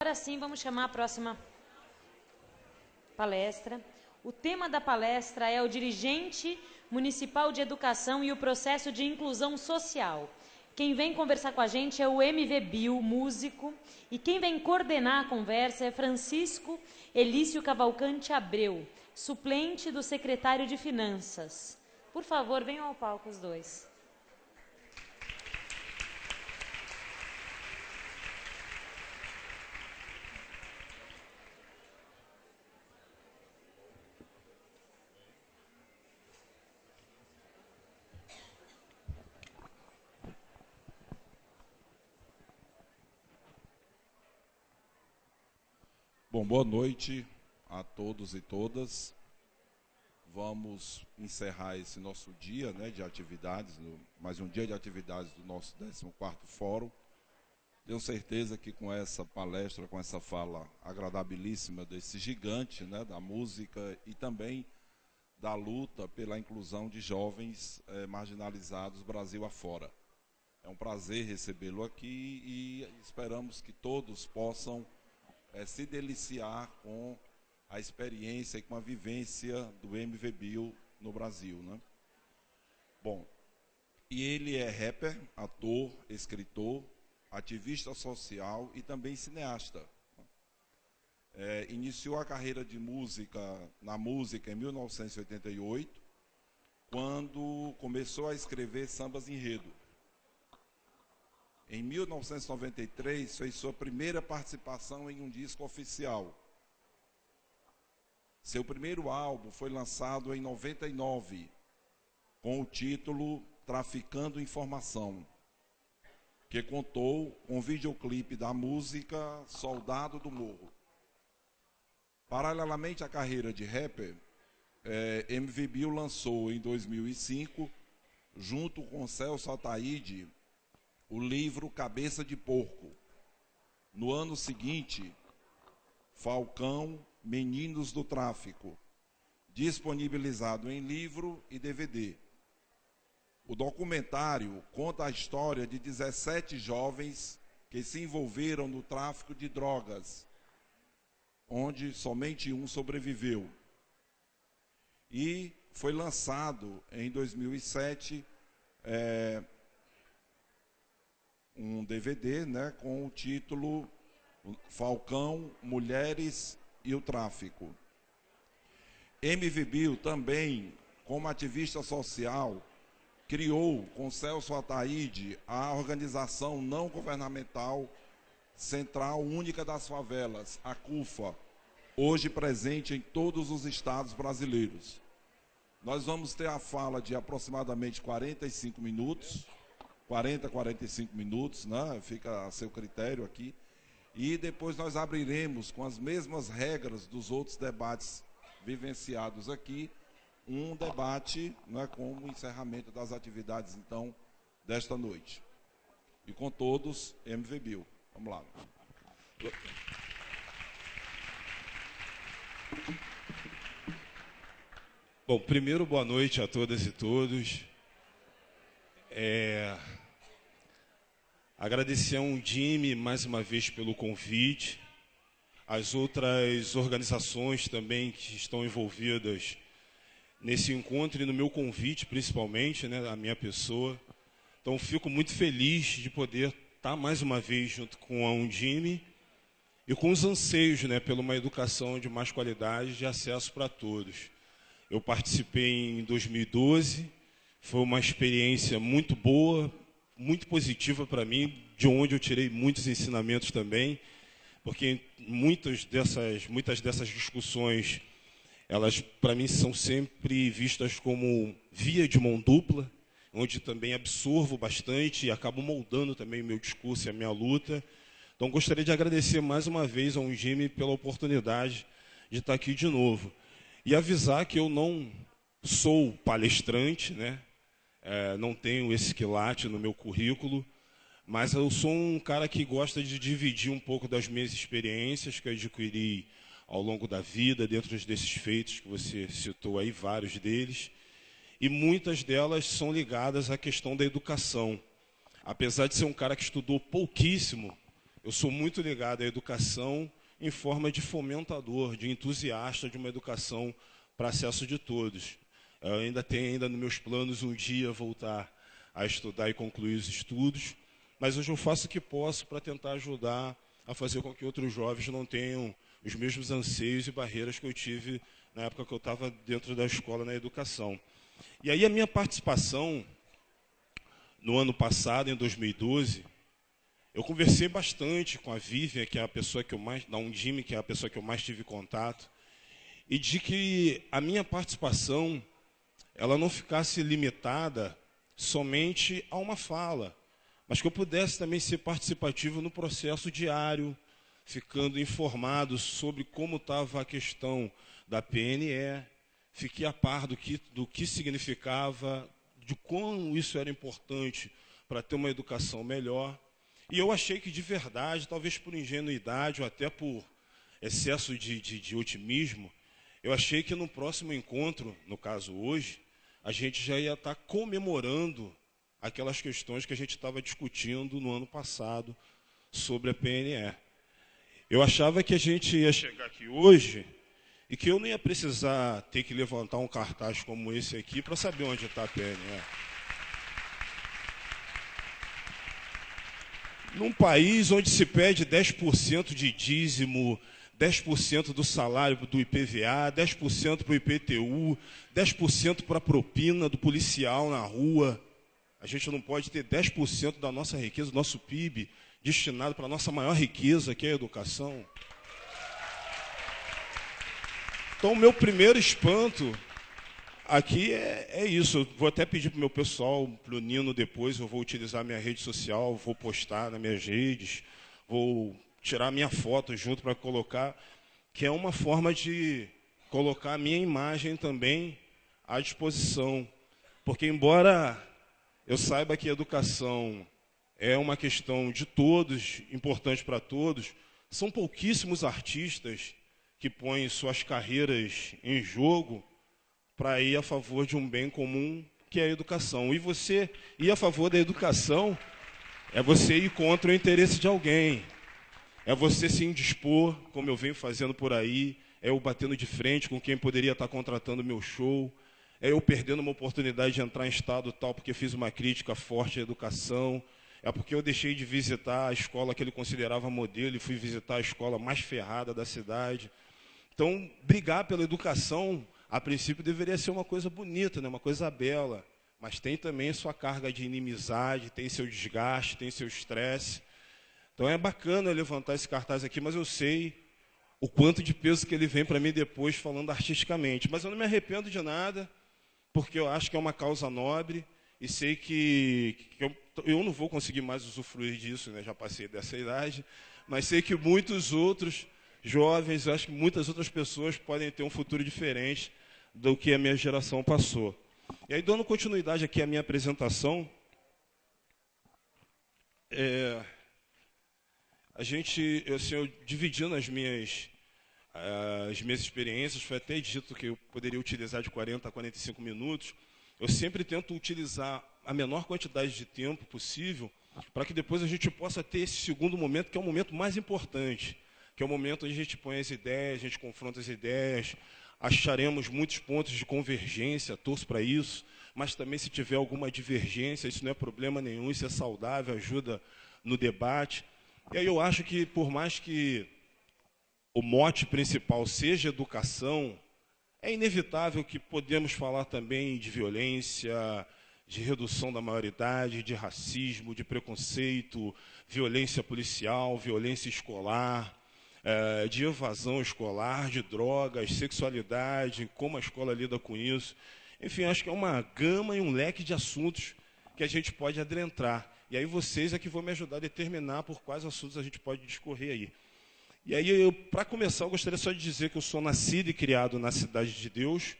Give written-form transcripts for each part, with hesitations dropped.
agora sim vamos chamar a próxima palestra. O tema da palestra é o dirigente municipal de educação e o processo de inclusão social. Quem vem conversar com a gente é o MV Bill, músico, e quem vem coordenar a conversa é Francisco Elício Cavalcante Abreu, suplente do secretário de Finanças. Por favor, venham ao palco os dois. Bom, boa noite a todos e todas. Vamos encerrar esse nosso dia, né, de atividades, mais um dia de atividades do nosso 14º Fórum. Tenho certeza que com essa palestra, com essa fala agradabilíssima desse gigante, né, da música e também da luta pela inclusão de jovens marginalizados Brasil afora. É um prazer recebê-lo aqui e esperamos que todos possam se deliciar com a experiência e com a vivência do MV Bill no Brasil, né? Bom, e ele é rapper, ator, escritor, ativista social e também cineasta. Iniciou a carreira de na música em 1988, quando começou a escrever sambas enredo. Em 1993, fez sua primeira participação em um disco oficial. Seu primeiro álbum foi lançado em 99, com o título Traficando Informação, que contou com o videoclipe da música Soldado do Morro. Paralelamente à carreira de rapper, MV Bill lançou em 2005, junto com Celso Ataíde, o livro Cabeça de Porco. No ano seguinte, Falcão, Meninos do Tráfico, disponibilizado em livro e DVD. O documentário conta a história de 17 jovens que se envolveram no tráfico de drogas, onde somente um sobreviveu. E foi lançado em 2007 um DVD, né, com o título Falcão, Mulheres e o Tráfico. MV Bill também, como ativista social, criou com Celso Ataíde a organização não governamental Central Única das Favelas, a CUFA, hoje presente em todos os estados brasileiros. Nós vamos ter a fala de aproximadamente 45 minutos, 45 minutos, né? Fica a seu critério aqui. E depois nós abriremos, com as mesmas regras dos outros debates vivenciados aqui, um debate, né, como encerramento das atividades, então, desta noite. E com todos, MV Bill. Vamos lá. Bom, primeiro, boa noite a todas e todos. Agradecer ao Undime mais uma vez pelo convite, as outras organizações também que estão envolvidas nesse encontro e no meu convite, principalmente, né, a minha pessoa. Então, fico muito feliz de poder estar mais uma vez junto com a Undime e com os anseios, né, por uma educação de mais qualidade, de acesso para todos. Eu participei em 2012, foi uma experiência muito boa, muito positiva para mim, de onde eu tirei muitos ensinamentos também, porque muitas dessas discussões, elas para mim são sempre vistas como via de mão dupla, onde também absorvo bastante e acabo moldando também o meu discurso e a minha luta. Então gostaria de agradecer mais uma vez ao Undime pela oportunidade de estar aqui de novo. E avisar que eu não sou palestrante, né? Não tenho esse quilate no meu currículo, mas eu sou um cara que gosta de dividir um pouco das minhas experiências que eu adquiri ao longo da vida, dentro desses feitos que você citou aí, vários deles, e muitas delas são ligadas à questão da educação. Apesar de ser um cara que estudou pouquíssimo, eu sou muito ligado à educação em forma de fomentador, de entusiasta de uma educação para acesso de todos. Eu ainda tenho nos meus planos um dia voltar a estudar e concluir os estudos, mas hoje eu faço o que posso para tentar ajudar a fazer com que outros jovens não tenham os mesmos anseios e barreiras que eu tive na época que eu estava dentro da escola na educação. E aí a minha participação no ano passado, em 2012, eu conversei bastante com a Vivian, que é a pessoa que eu mais, da Undime, que é a pessoa que eu mais tive contato, e de que a minha participação ela não ficasse limitada somente a uma fala, mas que eu pudesse também ser participativo no processo diário, ficando informado sobre como estava a questão da PNE, fiquei a par do que significava, de quão isso era importante para ter uma educação melhor. E eu achei que, de verdade, talvez por ingenuidade ou até por excesso de otimismo, eu achei que no próximo encontro, no caso hoje, a gente já ia estar comemorando aquelas questões que a gente estava discutindo no ano passado sobre a PNE. Eu achava que a gente ia chegar aqui hoje e que eu não ia precisar ter que levantar um cartaz como esse aqui para saber onde está a PNE. Num país onde se pede 10% de dízimo, 10% do salário do IPVA, 10% para o IPTU, 10% para a propina do policial na rua, a gente não pode ter 10% da nossa riqueza, do nosso PIB, destinado para a nossa maior riqueza, que é a educação. Então, o meu primeiro espanto aqui é isso. Eu vou até pedir para o meu pessoal, para o Nino depois, eu vou utilizar minha rede social, vou postar nas minhas redes, vou tirar minha foto junto para colocar, que é uma forma de colocar a minha imagem também à disposição. Porque, embora eu saiba que a educação é uma questão de todos, importante para todos, são pouquíssimos artistas que põem suas carreiras em jogo para ir a favor de um bem comum, que é a educação. E você ir a favor da educação é você ir contra o interesse de alguém. É você se indispor, como eu venho fazendo por aí, é eu batendo de frente com quem poderia estar contratando meu show, é eu perdendo uma oportunidade de entrar em estado tal porque fiz uma crítica forte à educação, é porque eu deixei de visitar a escola que ele considerava modelo e fui visitar a escola mais ferrada da cidade. Então, brigar pela educação, a princípio, deveria ser uma coisa bonita, né? Uma coisa bela, mas tem também sua carga de inimizade, tem seu desgaste, tem seu estresse. Então, é bacana eu levantar esse cartaz aqui, mas eu sei o quanto de peso que ele vem para mim depois, falando artisticamente. Mas eu não me arrependo de nada, porque eu acho que é uma causa nobre e sei que eu não vou conseguir mais usufruir disso, né? Já passei dessa idade, mas sei que muitos outros jovens, eu acho que muitas outras pessoas podem ter um futuro diferente do que a minha geração passou. E aí, dando continuidade aqui à minha apresentação, eu dividindo as minhas experiências, foi até dito que eu poderia utilizar de 40 a 45 minutos, eu sempre tento utilizar a menor quantidade de tempo possível para que depois a gente possa ter esse segundo momento, que é o momento mais importante, que é o momento onde a gente põe as ideias, a gente confronta as ideias, acharemos muitos pontos de convergência, torço para isso, mas também se tiver alguma divergência, isso não é problema nenhum, isso é saudável, ajuda no debate. E aí eu acho que, por mais que o mote principal seja educação, é inevitável que podemos falar também de violência, de redução da maioridade, de racismo, de preconceito, violência policial, violência escolar, de evasão escolar, de drogas, sexualidade, como a escola lida com isso. Enfim, acho que é uma gama e um leque de assuntos que a gente pode adentrar. E aí vocês é que vão me ajudar a determinar por quais assuntos a gente pode discorrer aí. E aí, para começar, eu gostaria só de dizer que eu sou nascido e criado na Cidade de Deus,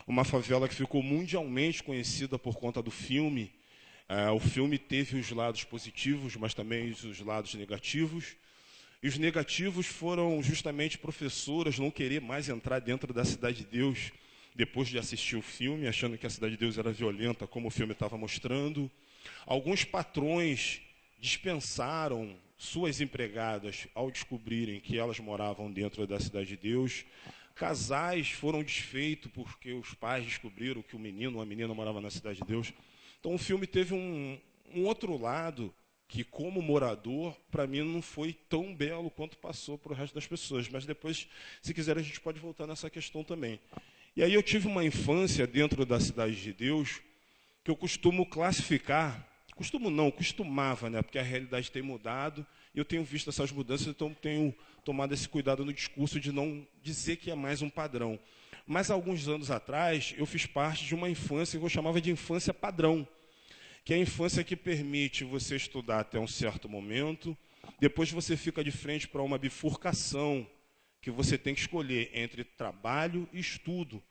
uma favela que ficou mundialmente conhecida por conta do filme. O filme teve os lados positivos, mas também os lados negativos. E os negativos foram justamente professoras não querer mais entrar dentro da Cidade de Deus depois de assistir o filme, achando que a Cidade de Deus era violenta, como o filme estava mostrando. Alguns patrões dispensaram suas empregadas ao descobrirem que elas moravam dentro da Cidade de Deus. Casais foram desfeitos porque os pais descobriram que o menino ou a menina morava na Cidade de Deus. Então, o filme teve um outro lado que, como morador, para mim não foi tão belo quanto passou para o resto das pessoas. Mas depois, se quiser, a gente pode voltar nessa questão também. E aí eu tive uma infância dentro da Cidade de Deus que eu costumo classificar, costumava, né? Porque a realidade tem mudado e eu tenho visto essas mudanças, então tenho tomado esse cuidado no discurso de não dizer que é mais um padrão. Mas, alguns anos atrás, eu fiz parte de uma infância que eu chamava de infância padrão, que é a infância que permite você estudar até um certo momento, depois você fica de frente para uma bifurcação, que você tem que escolher entre trabalho e estudo.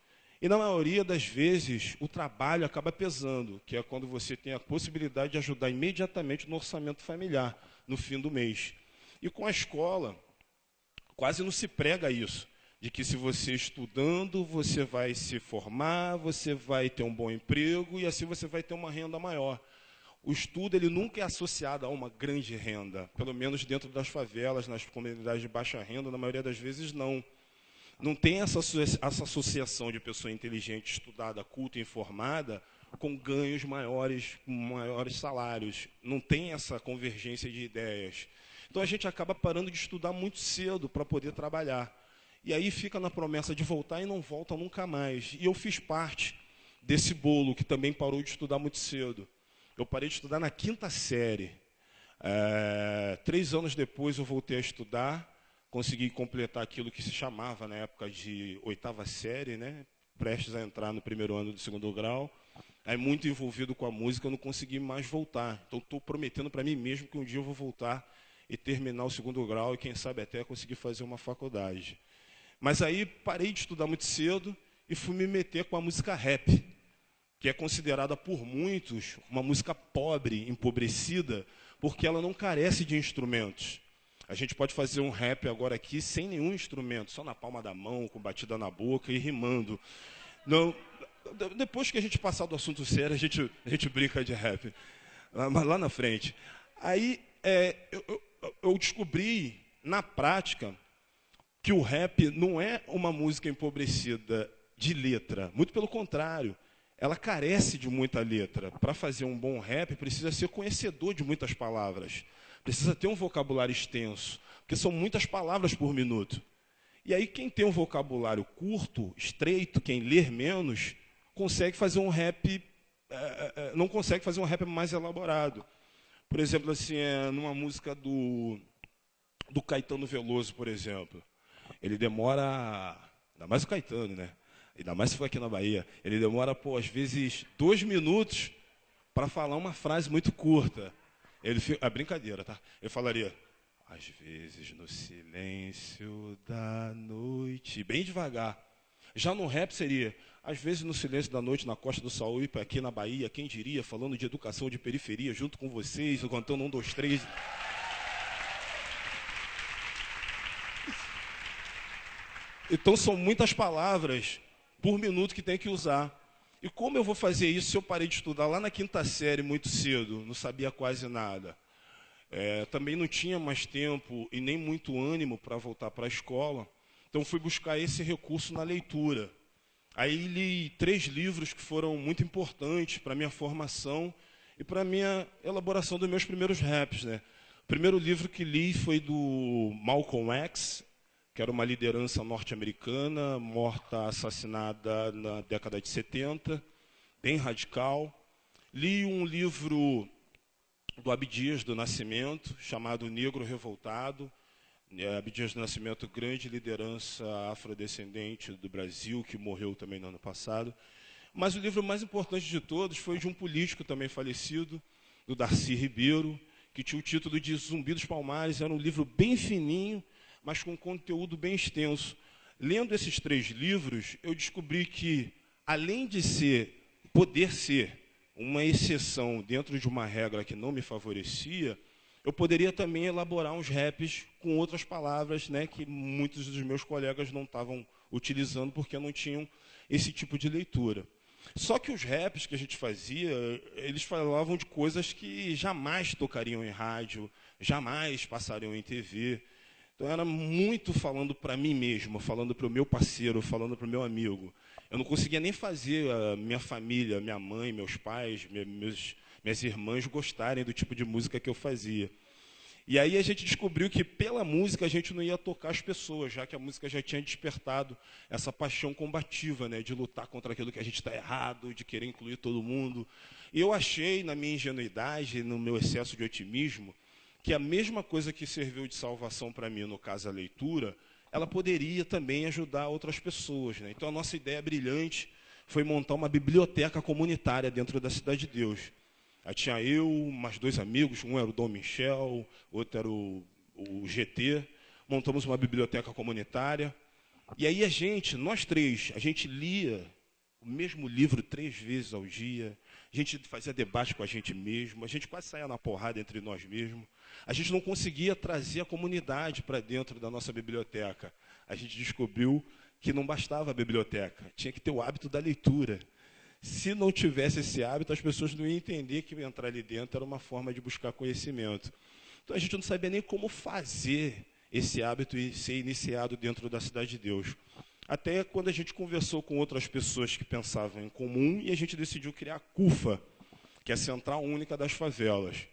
E, na maioria das vezes, o trabalho acaba pesando, que é quando você tem a possibilidade de ajudar imediatamente no orçamento familiar, no fim do mês. E com a escola, quase não se prega isso, de que se você estudando, você vai se formar, você vai ter um bom emprego e assim você vai ter uma renda maior. O estudo ele nunca é associado a uma grande renda, pelo menos dentro das favelas, nas comunidades de baixa renda, na maioria das vezes não. Não tem essa associação de pessoa inteligente, estudada, culta e informada com ganhos maiores, com maiores salários. Não tem essa convergência de ideias. Então a gente acaba parando de estudar muito cedo para poder trabalhar. E aí fica na promessa de voltar e não volta nunca mais. E eu fiz parte desse bolo que também parou de estudar muito cedo. Eu parei de estudar na 5ª série. 3 anos depois eu voltei a estudar, consegui completar aquilo que se chamava na época de 8ª série, né? Prestes a entrar no 1º ano do 2º grau. Aí, muito envolvido com a música, eu não consegui mais voltar. Então, estou prometendo para mim mesmo que um dia eu vou voltar e terminar o 2º grau e, quem sabe, até conseguir fazer uma faculdade. Mas aí, parei de estudar muito cedo e fui me meter com a música rap, que é considerada por muitos uma música pobre, empobrecida, porque ela não carece de instrumentos. A gente pode fazer um rap agora aqui sem nenhum instrumento, só na palma da mão, com batida na boca e rimando. Não, depois que a gente passar do assunto sério, a gente brinca de rap, mas lá na frente. Aí eu descobri, na prática, que o rap não é uma música empobrecida de letra, muito pelo contrário. Ela carece de muita letra. Para fazer um bom rap, precisa ser conhecedor de muitas palavras. Precisa ter um vocabulário extenso, porque são muitas palavras por minuto. E aí, quem tem um vocabulário curto, estreito, quem ler menos, consegue fazer um rap, não consegue fazer um rap mais elaborado. Por exemplo, assim, numa música do Caetano Veloso, por exemplo. Ele demora, ainda mais o Caetano, né? Ainda mais se for aqui na Bahia, ele demora, às vezes, 2 minutos para falar uma frase muito curta. É brincadeira, tá? Ele falaria, às vezes no silêncio da noite, bem devagar. Já no rap seria, às vezes no silêncio da noite, na Costa do Sauípe, aqui na Bahia, quem diria, falando de educação de periferia, junto com vocês, contando 1, 2, 3... Então, são muitas palavras por minuto que tem que usar. E como eu vou fazer isso se eu parei de estudar lá na 5ª série muito cedo, não sabia quase nada? Também não tinha mais tempo e nem muito ânimo para voltar para a escola. Então, fui buscar esse recurso na leitura. Aí li 3 livros que foram muito importantes para a minha formação e para a minha elaboração dos meus primeiros raps, né? O primeiro livro que li foi do Malcolm X, que era uma liderança norte-americana, morta, assassinada na década de 70, bem radical. Li um livro do Abdias do Nascimento, chamado Negro Revoltado. Abdias do Nascimento, grande liderança afrodescendente do Brasil, que morreu também no ano passado. Mas o livro mais importante de todos foi de um político também falecido, do Darcy Ribeiro, que tinha o título de Zumbi dos Palmares. Era um livro bem fininho, mas com conteúdo bem extenso. Lendo esses 3 livros, eu descobri que, além de poder ser uma exceção dentro de uma regra que não me favorecia, eu poderia também elaborar uns raps com outras palavras, né, que muitos dos meus colegas não estavam utilizando porque não tinham esse tipo de leitura. Só que os raps que a gente fazia, eles falavam de coisas que jamais tocariam em rádio, jamais passariam em TV. Então era muito falando para mim mesmo, falando para o meu parceiro, falando para o meu amigo. Eu não conseguia nem fazer a minha família, minha mãe, meus pais, minhas irmãs gostarem do tipo de música que eu fazia. E aí a gente descobriu que pela música a gente não ia tocar as pessoas, já que a música já tinha despertado essa paixão combativa, né, de lutar contra aquilo que a gente está errado, de querer incluir todo mundo. E eu achei, na minha ingenuidade, no meu excesso de otimismo, que a mesma coisa que serviu de salvação para mim, no caso a leitura, ela poderia também ajudar outras pessoas, né? Então a nossa ideia brilhante foi montar uma biblioteca comunitária dentro da Cidade de Deus. Aí tinha eu, mais 2 amigos, um era o Dom Michel, outro era o GT. Montamos uma biblioteca comunitária. E aí nós 3, a gente lia o mesmo livro 3 vezes ao dia. A gente fazia debate com a gente mesmo. A gente quase saía na porrada entre nós mesmos. A gente não conseguia trazer a comunidade para dentro da nossa biblioteca. A gente descobriu que não bastava a biblioteca, tinha que ter o hábito da leitura. Se não tivesse esse hábito, as pessoas não iam entender que entrar ali dentro era uma forma de buscar conhecimento. Então a gente não sabia nem como fazer esse hábito e ser iniciado dentro da Cidade de Deus. Até quando a gente conversou com outras pessoas que pensavam em comum e a gente decidiu criar a CUFA, que é a Central Única das Favelas.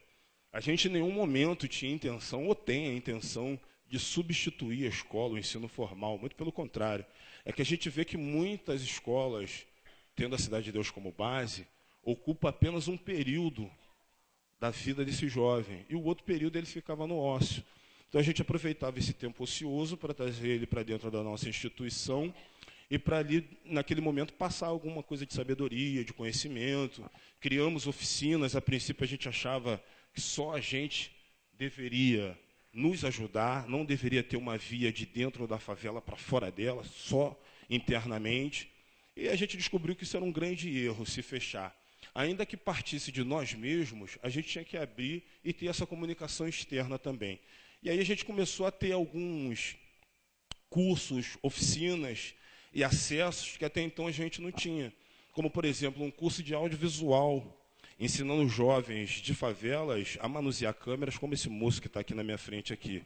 A gente em nenhum momento tinha intenção, ou tem a intenção, de substituir a escola, o ensino formal. Muito pelo contrário. É que a gente vê que muitas escolas, tendo a Cidade de Deus como base, ocupa apenas um período da vida desse jovem. E o outro período ele ficava no ócio. Então a gente aproveitava esse tempo ocioso para trazer ele para dentro da nossa instituição e para ali, naquele momento, passar alguma coisa de sabedoria, de conhecimento. Criamos oficinas. A princípio a gente achava que só a gente deveria nos ajudar, não deveria ter uma via de dentro da favela para fora dela, só internamente. E a gente descobriu que isso era um grande erro, se fechar. Ainda que partisse de nós mesmos, a gente tinha que abrir e ter essa comunicação externa também. E aí a gente começou a ter alguns cursos, oficinas e acessos que até então a gente não tinha. Como, por exemplo, um curso de audiovisual, ensinando jovens de favelas a manusear câmeras, como esse moço que está aqui na minha frente aqui.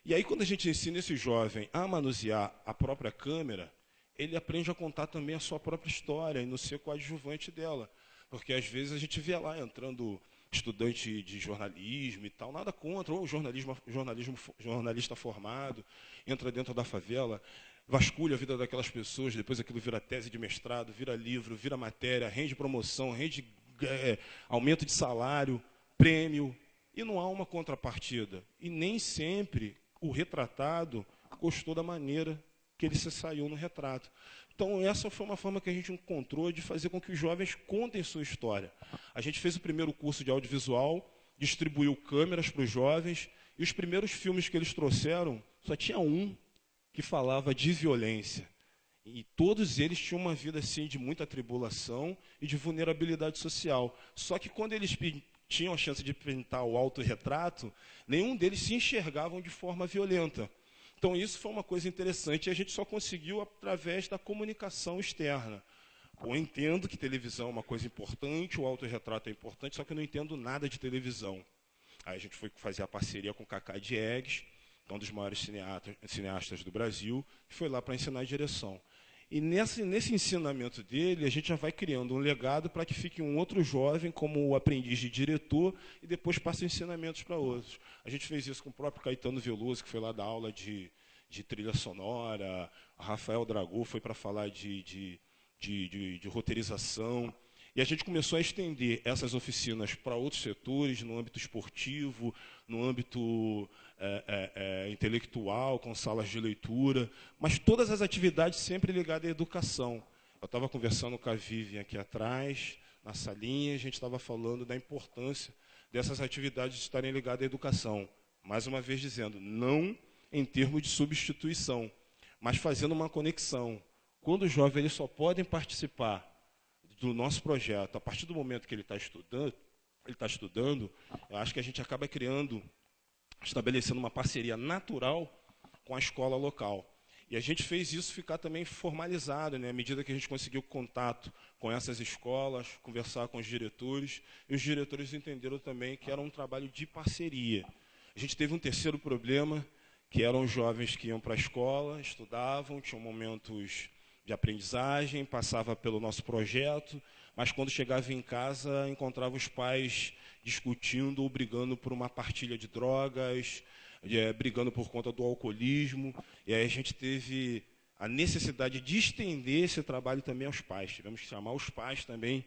E aí, quando a gente ensina esse jovem a manusear a própria câmera, ele aprende a contar também a sua própria história e não ser coadjuvante dela. Porque, às vezes, a gente vê lá entrando estudante de jornalismo e tal, nada contra, ou jornalista formado, entra dentro da favela, vasculha a vida daquelas pessoas, depois aquilo vira tese de mestrado, vira livro, vira matéria, rende promoção, rende aumento de salário, prêmio, e não há uma contrapartida. E nem sempre o retratado gostou da maneira que ele se saiu no retrato. Então, essa foi uma forma que a gente encontrou de fazer com que os jovens contem sua história. A gente fez o primeiro curso de audiovisual, distribuiu câmeras para os jovens, e os primeiros filmes que eles trouxeram, só tinha um que falava de violência. E todos eles tinham uma vida assim, de muita tribulação e de vulnerabilidade social. Só que quando eles tinham a chance de pintar o autorretrato, nenhum deles se enxergavam de forma violenta. Então, isso foi uma coisa interessante e a gente só conseguiu através da comunicação externa. Eu entendo que televisão é uma coisa importante, o autorretrato é importante, só que eu não entendo nada de televisão. Aí a gente foi fazer a parceria com o Cacá Diegues, que é um dos maiores cineastas do Brasil, que foi lá para ensinar a direção. E nesse ensinamento dele, a gente já vai criando um legado para que fique um outro jovem como o aprendiz de diretor e depois passe ensinamentos para outros. A gente fez isso com o próprio Caetano Veloso, que foi lá dar aula de trilha sonora, a Rafael Dragô foi para falar de roteirização. E a gente começou a estender essas oficinas para outros setores, no âmbito esportivo, no âmbito intelectual, com salas de leitura, mas todas as atividades sempre ligadas à educação. Eu estava conversando com a Vivian aqui atrás, na salinha, a gente estava falando da importância dessas atividades estarem ligadas à educação. Mais uma vez dizendo, não em termos de substituição, mas fazendo uma conexão. Quando os jovens eles só podem participar do nosso projeto, a partir do momento que ele está estudando, eu acho que a gente acaba estabelecendo uma parceria natural com a escola local. E a gente fez isso ficar também formalizado, né? À medida que a gente conseguiu contato com essas escolas, conversar com os diretores, e os diretores entenderam também que era um trabalho de parceria. A gente teve um terceiro problema, que eram os jovens que iam para a escola, estudavam, tinham momentos de aprendizagem, passava pelo nosso projeto, mas quando chegava em casa, encontrava os pais discutindo ou brigando por uma partilha de drogas, brigando por conta do alcoolismo, e aí a gente teve a necessidade de estender esse trabalho também aos pais. Tivemos que chamar os pais também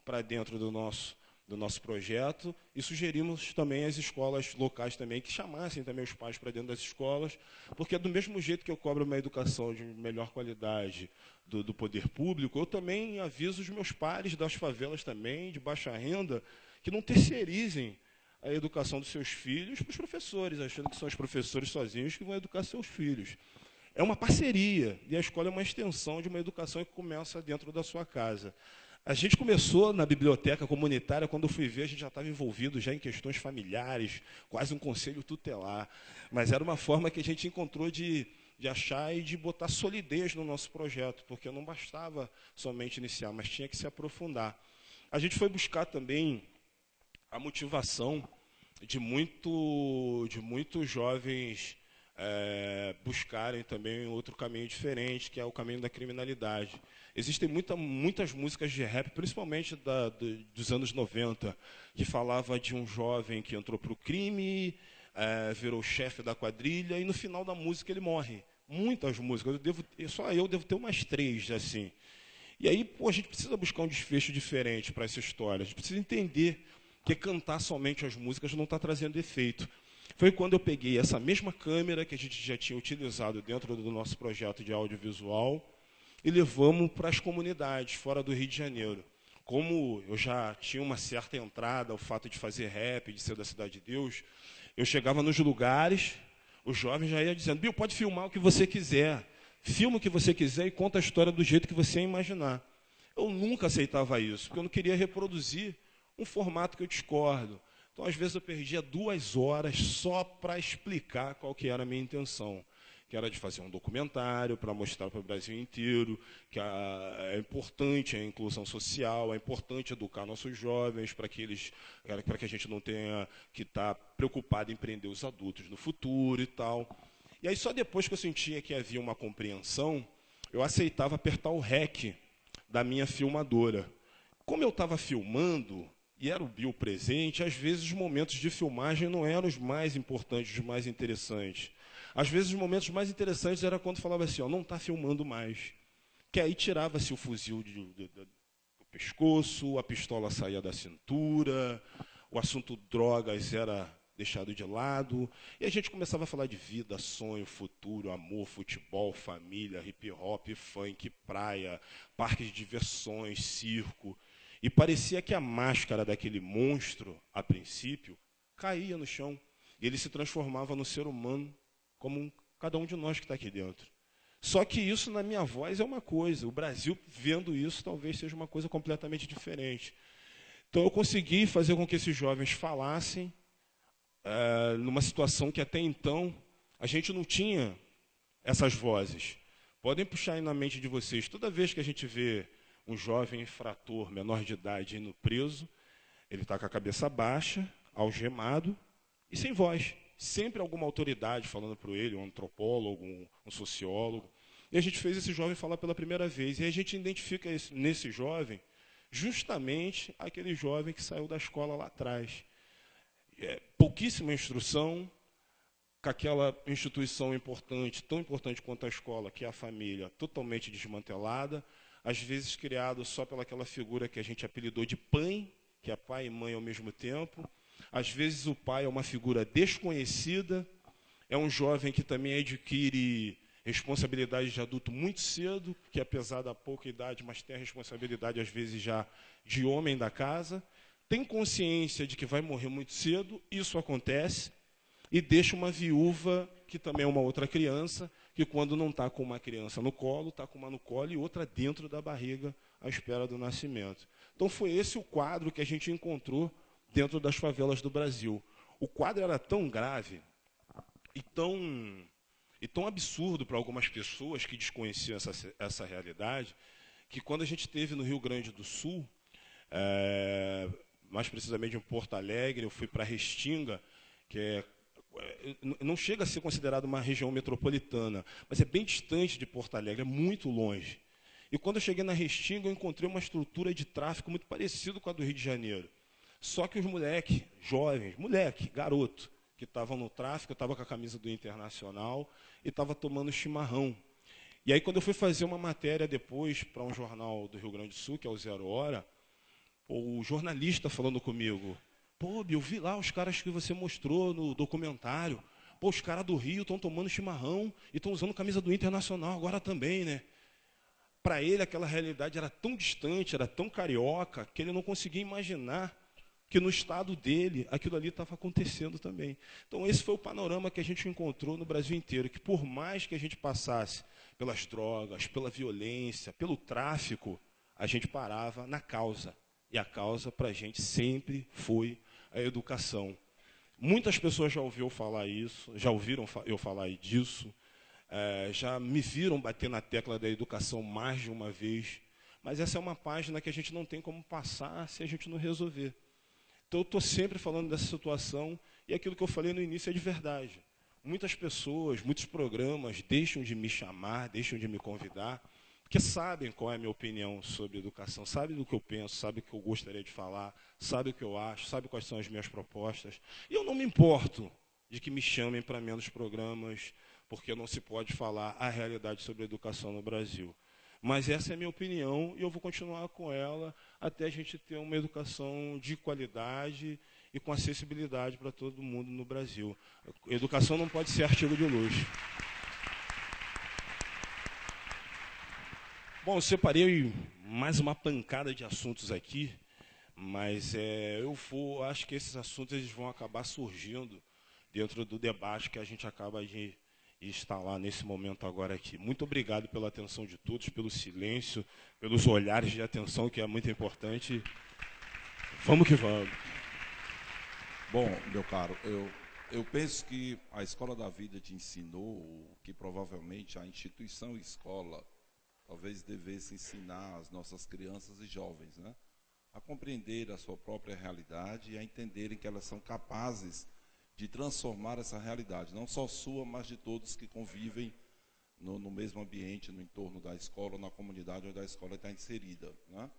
para dentro do nosso projeto e sugerimos também às escolas locais também que chamassem também os pais para dentro das escolas, porque do mesmo jeito que eu cobro uma educação de melhor qualidade do poder público, eu também aviso os meus pares das favelas também, de baixa renda, que não terceirizem a educação dos seus filhos para os professores, achando que são os professores sozinhos que vão educar seus filhos. É uma parceria, e a escola é uma extensão de uma educação que começa dentro da sua casa. A gente começou na biblioteca comunitária, quando eu fui ver, a gente já estava envolvido já em questões familiares, quase um conselho tutelar, mas era uma forma que a gente encontrou de achar e de botar solidez no nosso projeto, porque não bastava somente iniciar, mas tinha que se aprofundar. A gente foi buscar também a motivação de muitos jovens buscarem também outro caminho diferente, que é o caminho da criminalidade. Existem muitas músicas de rap, principalmente dos anos 90, que falava de um jovem que entrou para o crime, virou chefe da quadrilha, e no final da música ele morre. Muitas músicas, só eu devo ter umas 3, assim. E aí, a gente precisa buscar um desfecho diferente para essa história. A gente precisa entender que cantar somente as músicas não está trazendo efeito. Foi quando eu peguei essa mesma câmera que a gente já tinha utilizado dentro do nosso projeto de audiovisual e levamos para as comunidades fora do Rio de Janeiro. Como eu já tinha uma certa entrada, o fato de fazer rap, de ser da Cidade de Deus, eu chegava nos lugares, os jovens já iam dizendo: Bill, pode filmar o que você quiser, filma o que você quiser e conta a história do jeito que você imaginar. Eu nunca aceitava isso, porque eu não queria reproduzir um formato que eu discordo. Então, às vezes, eu perdia 2 horas só para explicar qual que era a minha intenção, que era de fazer um documentário para mostrar para o Brasil inteiro que é importante a inclusão social, é importante educar nossos jovens para que a gente não tenha que estar preocupado em prender os adultos no futuro e tal. E aí, só depois que eu sentia que havia uma compreensão, eu aceitava apertar o REC da minha filmadora. Como eu estava filmando, e era o Bill presente, às vezes os momentos de filmagem não eram os mais importantes, os mais interessantes. Às vezes os momentos mais interessantes era quando falava assim, não está filmando mais. Que aí tirava-se o fuzil do pescoço, a pistola saía da cintura, o assunto drogas era deixado de lado, e a gente começava a falar de vida, sonho, futuro, amor, futebol, família, hip-hop, funk, praia, parques de diversões, circo. E parecia que a máscara daquele monstro, a princípio, caía no chão. E ele se transformava no ser humano, como cada um de nós que está aqui dentro. Só que isso, na minha voz, é uma coisa. O Brasil, vendo isso, talvez seja uma coisa completamente diferente. Então, eu consegui fazer com que esses jovens falassem numa situação que até então a gente não tinha essas vozes. Podem puxar aí na mente de vocês. Toda vez que a gente vê um jovem infrator, menor de idade, indo preso, ele está com a cabeça baixa, algemado e sem voz. Sempre alguma autoridade falando para ele, um antropólogo, um sociólogo. E a gente fez esse jovem falar pela primeira vez. E a gente identifica nesse jovem justamente aquele jovem que saiu da escola lá atrás. Pouquíssima instrução, com aquela instituição importante, tão importante quanto a escola, que é a família, totalmente desmantelada, às vezes criado só pelaquela figura que a gente apelidou de pai, que é pai e mãe ao mesmo tempo. Às vezes o pai é uma figura desconhecida, é um jovem que também adquire responsabilidade de adulto muito cedo, que apesar da pouca idade, mas tem a responsabilidade às vezes já de homem da casa, tem consciência de que vai morrer muito cedo, isso acontece, e deixa uma viúva, que também é uma outra criança, que quando não está com uma criança no colo, está com uma no colo e outra dentro da barriga, à espera do nascimento. Então foi esse o quadro que a gente encontrou dentro das favelas do Brasil. O quadro era tão grave e tão e tão absurdo para algumas pessoas que desconheciam essa realidade, que quando a gente esteve no Rio Grande do Sul, mais precisamente em Porto Alegre, eu fui para Restinga, que não chega a ser considerado uma região metropolitana, mas é bem distante de Porto Alegre, é muito longe. E quando eu cheguei na Restinga, eu encontrei uma estrutura de tráfico muito parecida com a do Rio de Janeiro. Só que os moleques, jovens, garoto, que estavam no tráfico, eu estava com a camisa do Internacional e estava tomando chimarrão. E aí, quando eu fui fazer uma matéria depois para um jornal do Rio Grande do Sul, que é o Zero Hora, o jornalista falando comigo: pô, eu vi lá os caras que você mostrou no documentário. Pô, os caras do Rio estão tomando chimarrão e estão usando camisa do Internacional agora também, né? Para ele, aquela realidade era tão distante, era tão carioca, que ele não conseguia imaginar que no estado dele aquilo ali estava acontecendo também. Então, esse foi o panorama que a gente encontrou no Brasil inteiro, que por mais que a gente passasse pelas drogas, pela violência, pelo tráfico, a gente parava na causa. E a causa, para a gente, sempre foi a educação. Muitas pessoas já ouviram falar isso, já ouviram eu falar disso, já me viram bater na tecla da educação mais de uma vez, mas essa é uma página que a gente não tem como passar se a gente não resolver. Então, eu estou sempre falando dessa situação, e aquilo que eu falei no início é de verdade. Muitas pessoas, muitos programas deixam de me chamar, deixam de me convidar, porque sabem qual é a minha opinião sobre educação, sabem do que eu penso, sabem o que eu gostaria de falar, sabem o que eu acho, sabem quais são as minhas propostas. E eu não me importo de que me chamem para menos programas, porque não se pode falar a realidade sobre a educação no Brasil. Mas essa é a minha opinião e eu vou continuar com ela até a gente ter uma educação de qualidade e com acessibilidade para todo mundo no Brasil. A educação não pode ser artigo de luxo. Bom, eu separei mais uma pancada de assuntos aqui, mas acho que esses assuntos eles vão acabar surgindo dentro do debate que a gente acaba de instalar nesse momento agora aqui. Muito obrigado pela atenção de todos, pelo silêncio, pelos olhares de atenção, que é muito importante. Vamos que vamos. Bom, meu caro, eu penso que a Escola da Vida te ensinou o que provavelmente a instituição escola talvez devesse ensinar às nossas crianças e jovens, né? A compreender a sua própria realidade e a entenderem que elas são capazes de transformar essa realidade, não só sua, mas de todos que convivem no mesmo ambiente, no entorno da escola, na comunidade onde a escola está inserida, né?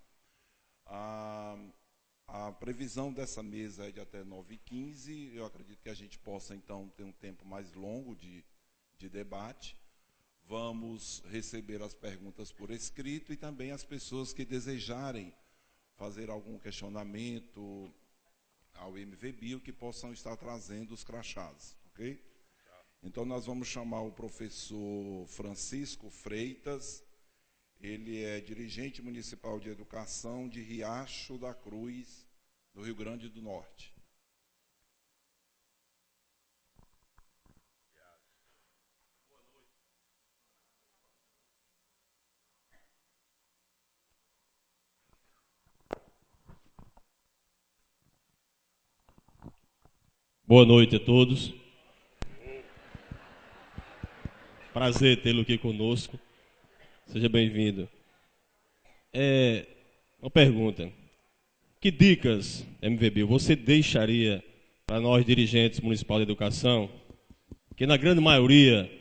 A previsão dessa mesa é de até 9h15, eu acredito que a gente possa, então, ter um tempo mais longo de debate. Vamos receber as perguntas por escrito e também as pessoas que desejarem fazer algum questionamento ao MVBio que possam estar trazendo os crachás, ok? Então, nós vamos chamar o professor Francisco Freitas, ele é dirigente municipal de educação de Riacho da Cruz, do Rio Grande do Norte. Boa noite a todos. Prazer tê-lo aqui conosco. Seja bem-vindo. Uma pergunta. Que dicas, MVB, você deixaria para nós dirigentes municipais de educação, que na grande maioria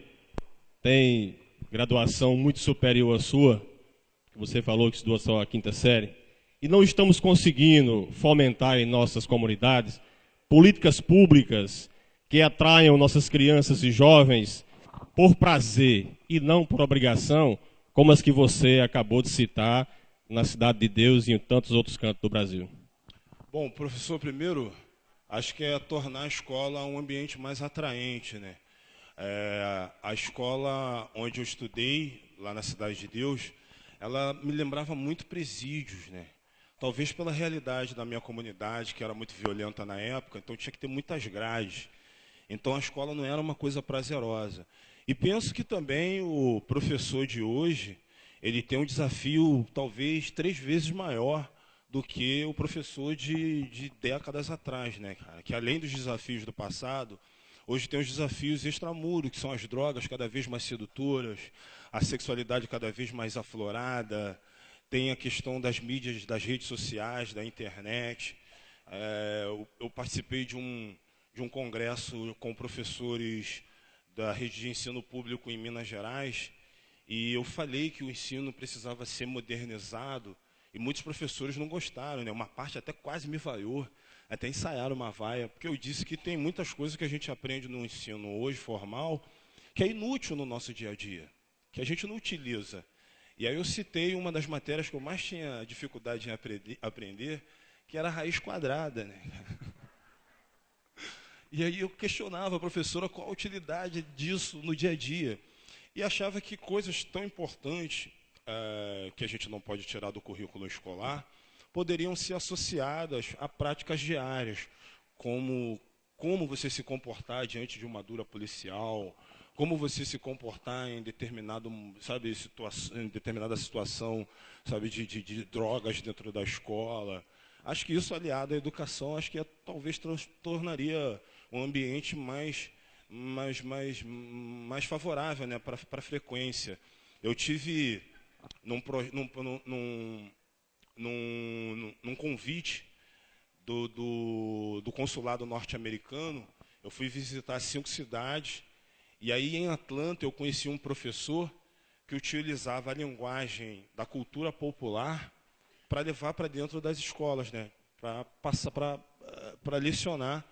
tem graduação muito superior à sua, que você falou que estudou só a 5ª série, e não estamos conseguindo fomentar em nossas comunidades políticas públicas que atraiam nossas crianças e jovens por prazer e não por obrigação, como as que você acabou de citar na Cidade de Deus e em tantos outros cantos do Brasil? Bom, professor, primeiro, acho que é tornar a escola um ambiente mais atraente, né? A escola onde eu estudei, lá na Cidade de Deus, ela me lembrava muito presídios, né? Talvez pela realidade da minha comunidade, que era muito violenta na época, então tinha que ter muitas grades. Então a escola não era uma coisa prazerosa. E penso que também o professor de hoje, ele tem um desafio talvez 3 vezes maior do que o professor de décadas atrás, né, cara? Que além dos desafios do passado, Hoje tem os desafios extramuro, que são as drogas cada vez mais sedutoras, a sexualidade cada vez mais aflorada, tem a questão das mídias, das redes sociais, da internet. Eu participei de um congresso com professores da rede de ensino público em Minas Gerais, e eu falei que o ensino precisava ser modernizado, e muitos professores não gostaram, né? Uma parte até quase me vaiou, até ensaiaram uma vaia, porque eu disse que tem muitas coisas que a gente aprende no ensino hoje formal, que é inútil no nosso dia a dia, que a gente não utiliza. E aí eu citei uma das matérias que eu mais tinha dificuldade em aprender, que era a raiz quadrada, né? E aí eu questionava a professora qual a utilidade disso no dia a dia. E achava que coisas tão importantes, que a gente não pode tirar do currículo escolar, poderiam ser associadas a práticas diárias, como você se comportar diante de uma dura policial, como você se comportar em determinada situação, sabe, de drogas dentro da escola. Acho que isso, aliado à educação, acho que talvez tornaria um ambiente mais favorável, né, para a frequência. Eu tive num convite do consulado norte-americano, eu fui visitar 5 cidades, e aí em Atlanta eu conheci um professor que utilizava a linguagem da cultura popular para levar para dentro das escolas, né, para lecionar,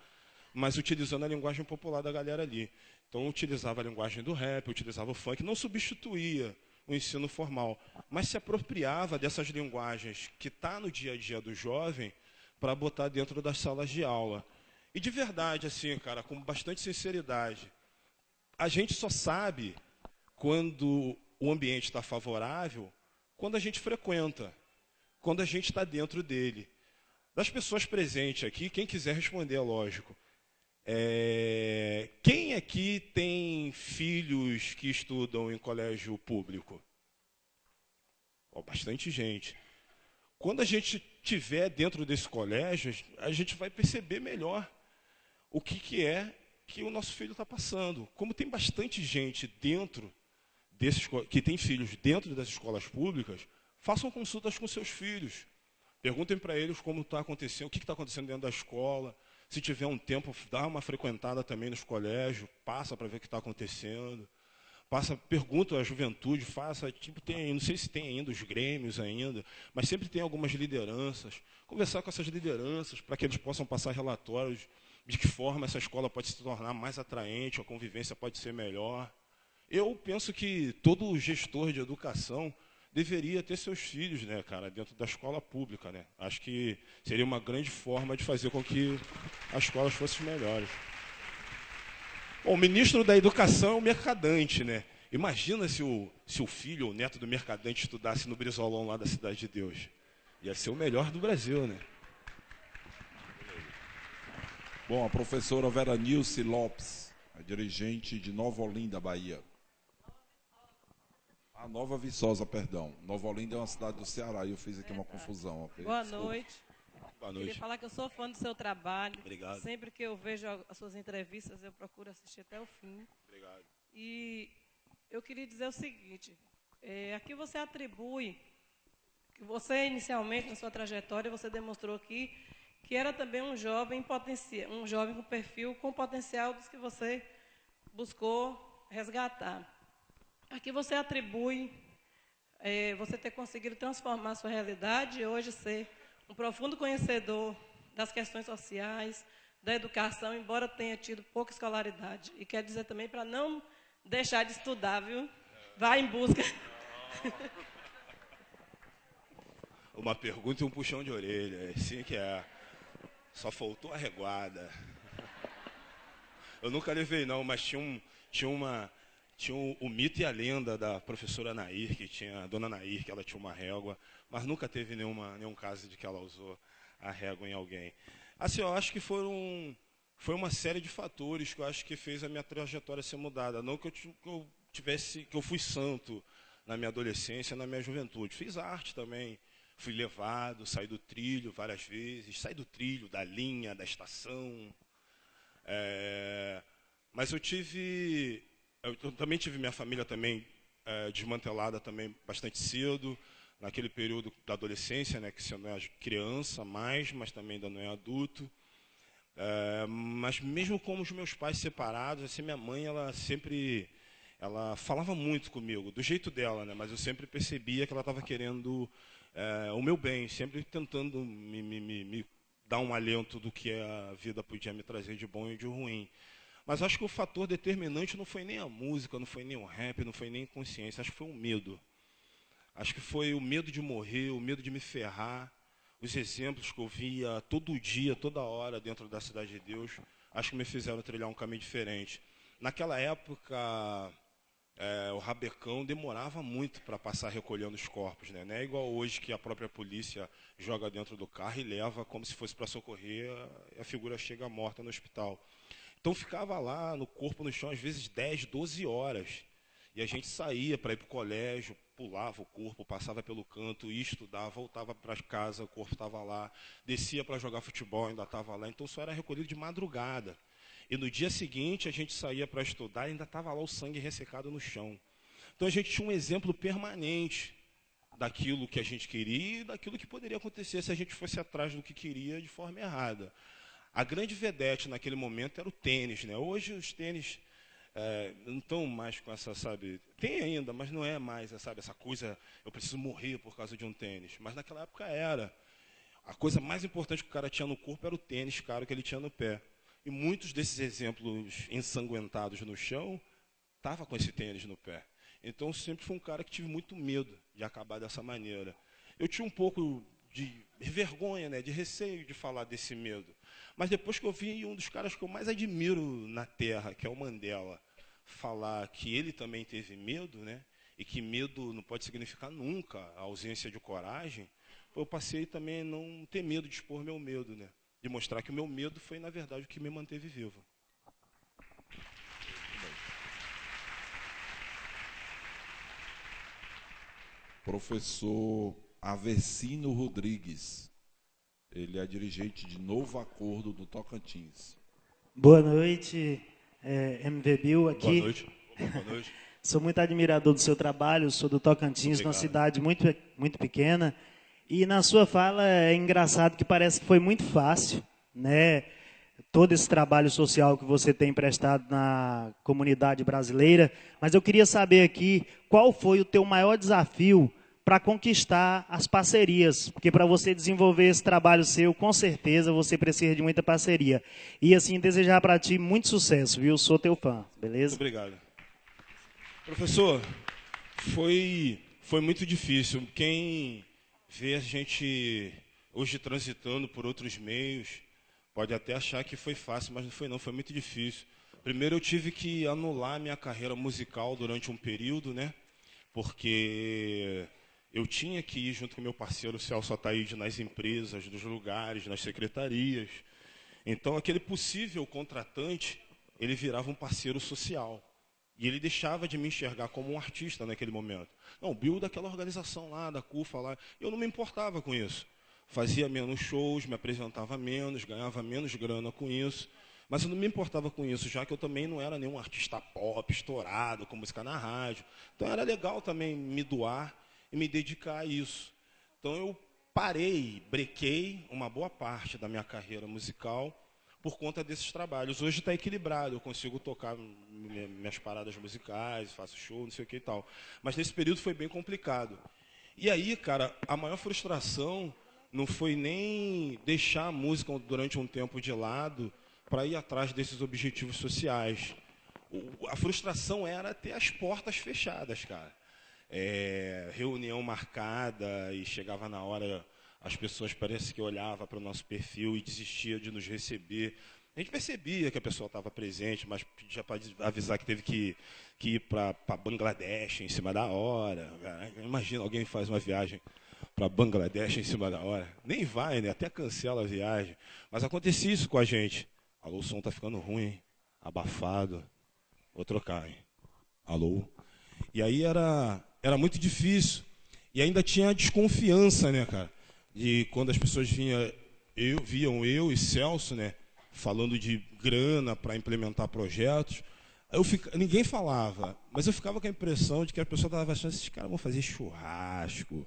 mas utilizando a linguagem popular da galera ali. Então, utilizava a linguagem do rap, utilizava o funk, não substituía o ensino formal, mas se apropriava dessas linguagens que está no dia a dia do jovem para botar dentro das salas de aula. E de verdade, assim, cara, com bastante sinceridade, a gente só sabe quando o ambiente está favorável, quando a gente frequenta, quando a gente está dentro dele. Das pessoas presentes aqui, quem quiser responder, é lógico. Quem aqui tem filhos que estudam em colégio público? Bastante gente. Quando a gente estiver dentro desse colégio, a gente vai perceber melhor o que é que o nosso filho está passando. Como tem bastante gente dentro que tem filhos dentro das escolas públicas, façam consultas com seus filhos. Perguntem para eles como está acontecendo, o que está acontecendo dentro da escola. Se tiver um tempo, dá uma frequentada também nos colégios, passa para ver o que está acontecendo. Pergunta à juventude, não sei se tem ainda os grêmios ainda, mas sempre tem algumas lideranças. Conversar com essas lideranças para que eles possam passar relatórios de que forma essa escola pode se tornar mais atraente, a convivência pode ser melhor. Eu penso que todo gestor de educação deveria ter seus filhos, né, cara, dentro da escola pública, né? Acho que seria uma grande forma de fazer com que as escolas fossem melhores. Bom, o ministro da Educação é o mercadante, né? Imagina se o filho ou neto do mercadante estudasse no Brizolão lá da Cidade de Deus. Ia ser o melhor do Brasil, né? Bom, a professora Veranilce Lopes, a dirigente de Nova Olinda, Bahia. A Nova Viçosa, perdão. Nova Olinda é uma cidade do Ceará, e eu fiz aqui uma confusão. Okay? Boa noite. Boa noite. Queria falar que eu sou fã do seu trabalho. Obrigado. Sempre que eu vejo as suas entrevistas, eu procuro assistir até o fim. Obrigado. E eu queria dizer o seguinte, aqui você atribui, que você inicialmente, na sua trajetória, você demonstrou aqui que era também um jovem com perfil, com potencial dos que você buscou resgatar. Aqui você atribui você ter conseguido transformar a sua realidade e hoje ser um profundo conhecedor das questões sociais, da educação, embora tenha tido pouca escolaridade. E quer dizer também para não deixar de estudar, viu? Vá em busca. Uma pergunta e um puxão de orelha, assim que é. Só faltou a reguada. Eu nunca levei não, mas tinha o mito e a lenda da professora Nair, a dona Nair, que ela tinha uma régua, mas nunca teve nenhum caso de que ela usou a régua em alguém. Assim, eu acho que foi uma série de fatores que eu acho que fez a minha trajetória ser mudada. Não que eu fui santo na minha adolescência, na minha juventude. Fiz arte também, fui levado, saí do trilho várias vezes, saí do trilho, da linha, da estação. Mas eu também tive minha família também desmantelada também bastante cedo, naquele período da adolescência, né, que você não é criança mais, mas também ainda não é adulto. Mas mesmo com os meus pais separados, assim, minha mãe, ela falava muito comigo, do jeito dela, né, mas eu sempre percebia que ela estava querendo o meu bem, sempre tentando me dar um alento do que a vida podia me trazer de bom e de ruim. Mas acho que o fator determinante não foi nem a música, não foi nem o rap, não foi nem a consciência, acho que foi o medo. Acho que foi o medo de morrer, o medo de me ferrar, os exemplos que eu via todo dia, toda hora dentro da Cidade de Deus, acho que me fizeram trilhar um caminho diferente. Naquela época, o rabecão demorava muito para passar recolhendo os corpos, né? Não é igual hoje que a própria polícia joga dentro do carro e leva como se fosse para socorrer, a figura chega morta no hospital. Então ficava lá no corpo no chão, às vezes 10, 12 horas. E a gente saía para ir para o colégio, pulava o corpo, passava pelo canto, ia estudar, voltava para casa, o corpo estava lá, descia para jogar futebol, ainda estava lá. Então só era recolhido de madrugada. E no dia seguinte a gente saía para estudar e ainda estava lá o sangue ressecado no chão. Então a gente tinha um exemplo permanente daquilo que a gente queria e daquilo que poderia acontecer se a gente fosse atrás do que queria de forma errada. A grande vedete naquele momento era o tênis, né? Hoje os tênis não estão mais com essa, sabe... Tem ainda, mas não é mais, sabe, essa coisa, eu preciso morrer por causa de um tênis. Mas naquela época era. A coisa mais importante que o cara tinha no corpo era o tênis caro que ele tinha no pé. E muitos desses exemplos ensanguentados no chão estavam com esse tênis no pé. Então eu sempre fui um cara que tive muito medo de acabar dessa maneira. Eu tinha um pouco de vergonha, né, de receio de falar desse medo. Mas depois que eu vi um dos caras que eu mais admiro na Terra, que é o Mandela, falar que ele também teve medo, né, e que medo não pode significar nunca a ausência de coragem, eu passei também a não ter medo de expor meu medo, né, de mostrar que o meu medo foi, na verdade, o que me manteve vivo. Professor Aversino Rodrigues. Ele é dirigente de Novo Acordo do Tocantins. Boa noite, MV Bill aqui. Boa noite. Boa noite. Sou muito admirador do seu trabalho, sou do Tocantins, Obrigado. uma cidade muito pequena. E na sua fala é engraçado que parece que foi muito fácil, né? Todo esse trabalho social que você tem prestado na comunidade brasileira. Mas eu queria saber aqui, qual foi o teu maior desafio para conquistar as parcerias, porque para você desenvolver esse trabalho seu, com certeza você precisa de muita parceria. E assim, desejar para ti muito sucesso, viu? Sou teu fã, beleza? Muito obrigado. Professor, foi muito difícil. Quem vê a gente hoje transitando por outros meios, pode até achar que foi fácil, mas não foi não, foi muito difícil. Primeiro eu tive que anular minha carreira musical durante um período, né? Porque eu tinha que ir junto com meu parceiro Celso Ataíde nas empresas, nos lugares, nas secretarias. Então, aquele possível contratante, ele virava um parceiro social. E ele deixava de me enxergar como um artista naquele momento. Não, o Bill daquela organização lá, da CUFA lá, eu não me importava com isso. Fazia menos shows, me apresentava menos, ganhava menos grana com isso. Mas eu não me importava com isso, já que eu também não era nenhum artista pop, estourado, com música na rádio. Então era legal também me doar e me dedicar a isso. Então eu brequei uma boa parte da minha carreira musical por conta desses trabalhos. Hoje está equilibrado, eu consigo tocar minhas paradas musicais, faço show, não sei o que e tal. Mas nesse período foi bem complicado. E aí, cara, a maior frustração não foi nem deixar a música durante um tempo de lado para ir atrás desses objetivos sociais. A frustração era ter as portas fechadas, cara. Reunião marcada e chegava na hora, as pessoas parece que olhavam para o nosso perfil e desistia de nos receber. A gente percebia que a pessoa estava presente, mas pedia para avisar que teve que ir para Bangladesh em cima da hora. Imagina, alguém faz uma viagem para Bangladesh em cima da hora. Nem vai, né? Até cancela a viagem. Mas acontecia isso com a gente. Alô, o som está ficando ruim, hein? Abafado. Vou trocar, hein? Alô? E aí era muito difícil. E ainda tinha a desconfiança, né, cara? De quando as pessoas viam eu e Celso, né? falando de grana para implementar projetos. Ninguém falava, mas eu ficava com a impressão de que a pessoa estava achando que esses caras vão fazer churrasco,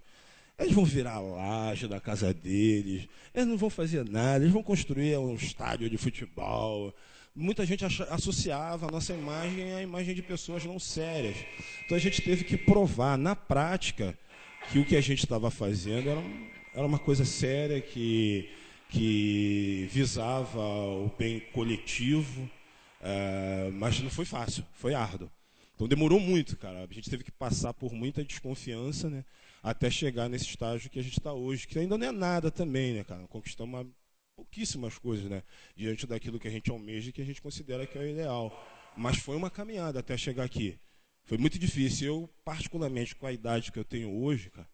eles vão virar a laje da casa deles, eles não vão fazer nada, eles vão construir um estádio de futebol. Muita gente associava a nossa imagem à imagem de pessoas não sérias. Então a gente teve que provar na prática que o que a gente estava fazendo era uma coisa séria, que visava o bem coletivo, mas não foi fácil, foi árduo. Então demorou muito, cara. A gente teve que passar por muita desconfiança, né, até chegar nesse estágio que a gente está hoje, que ainda não é nada também, né, cara? Conquistamos pouquíssimas coisas, né, diante daquilo que a gente almeja e que a gente considera que é o ideal. Mas foi uma caminhada até chegar aqui. Foi muito difícil. Eu, particularmente, com a idade que eu tenho hoje, cara,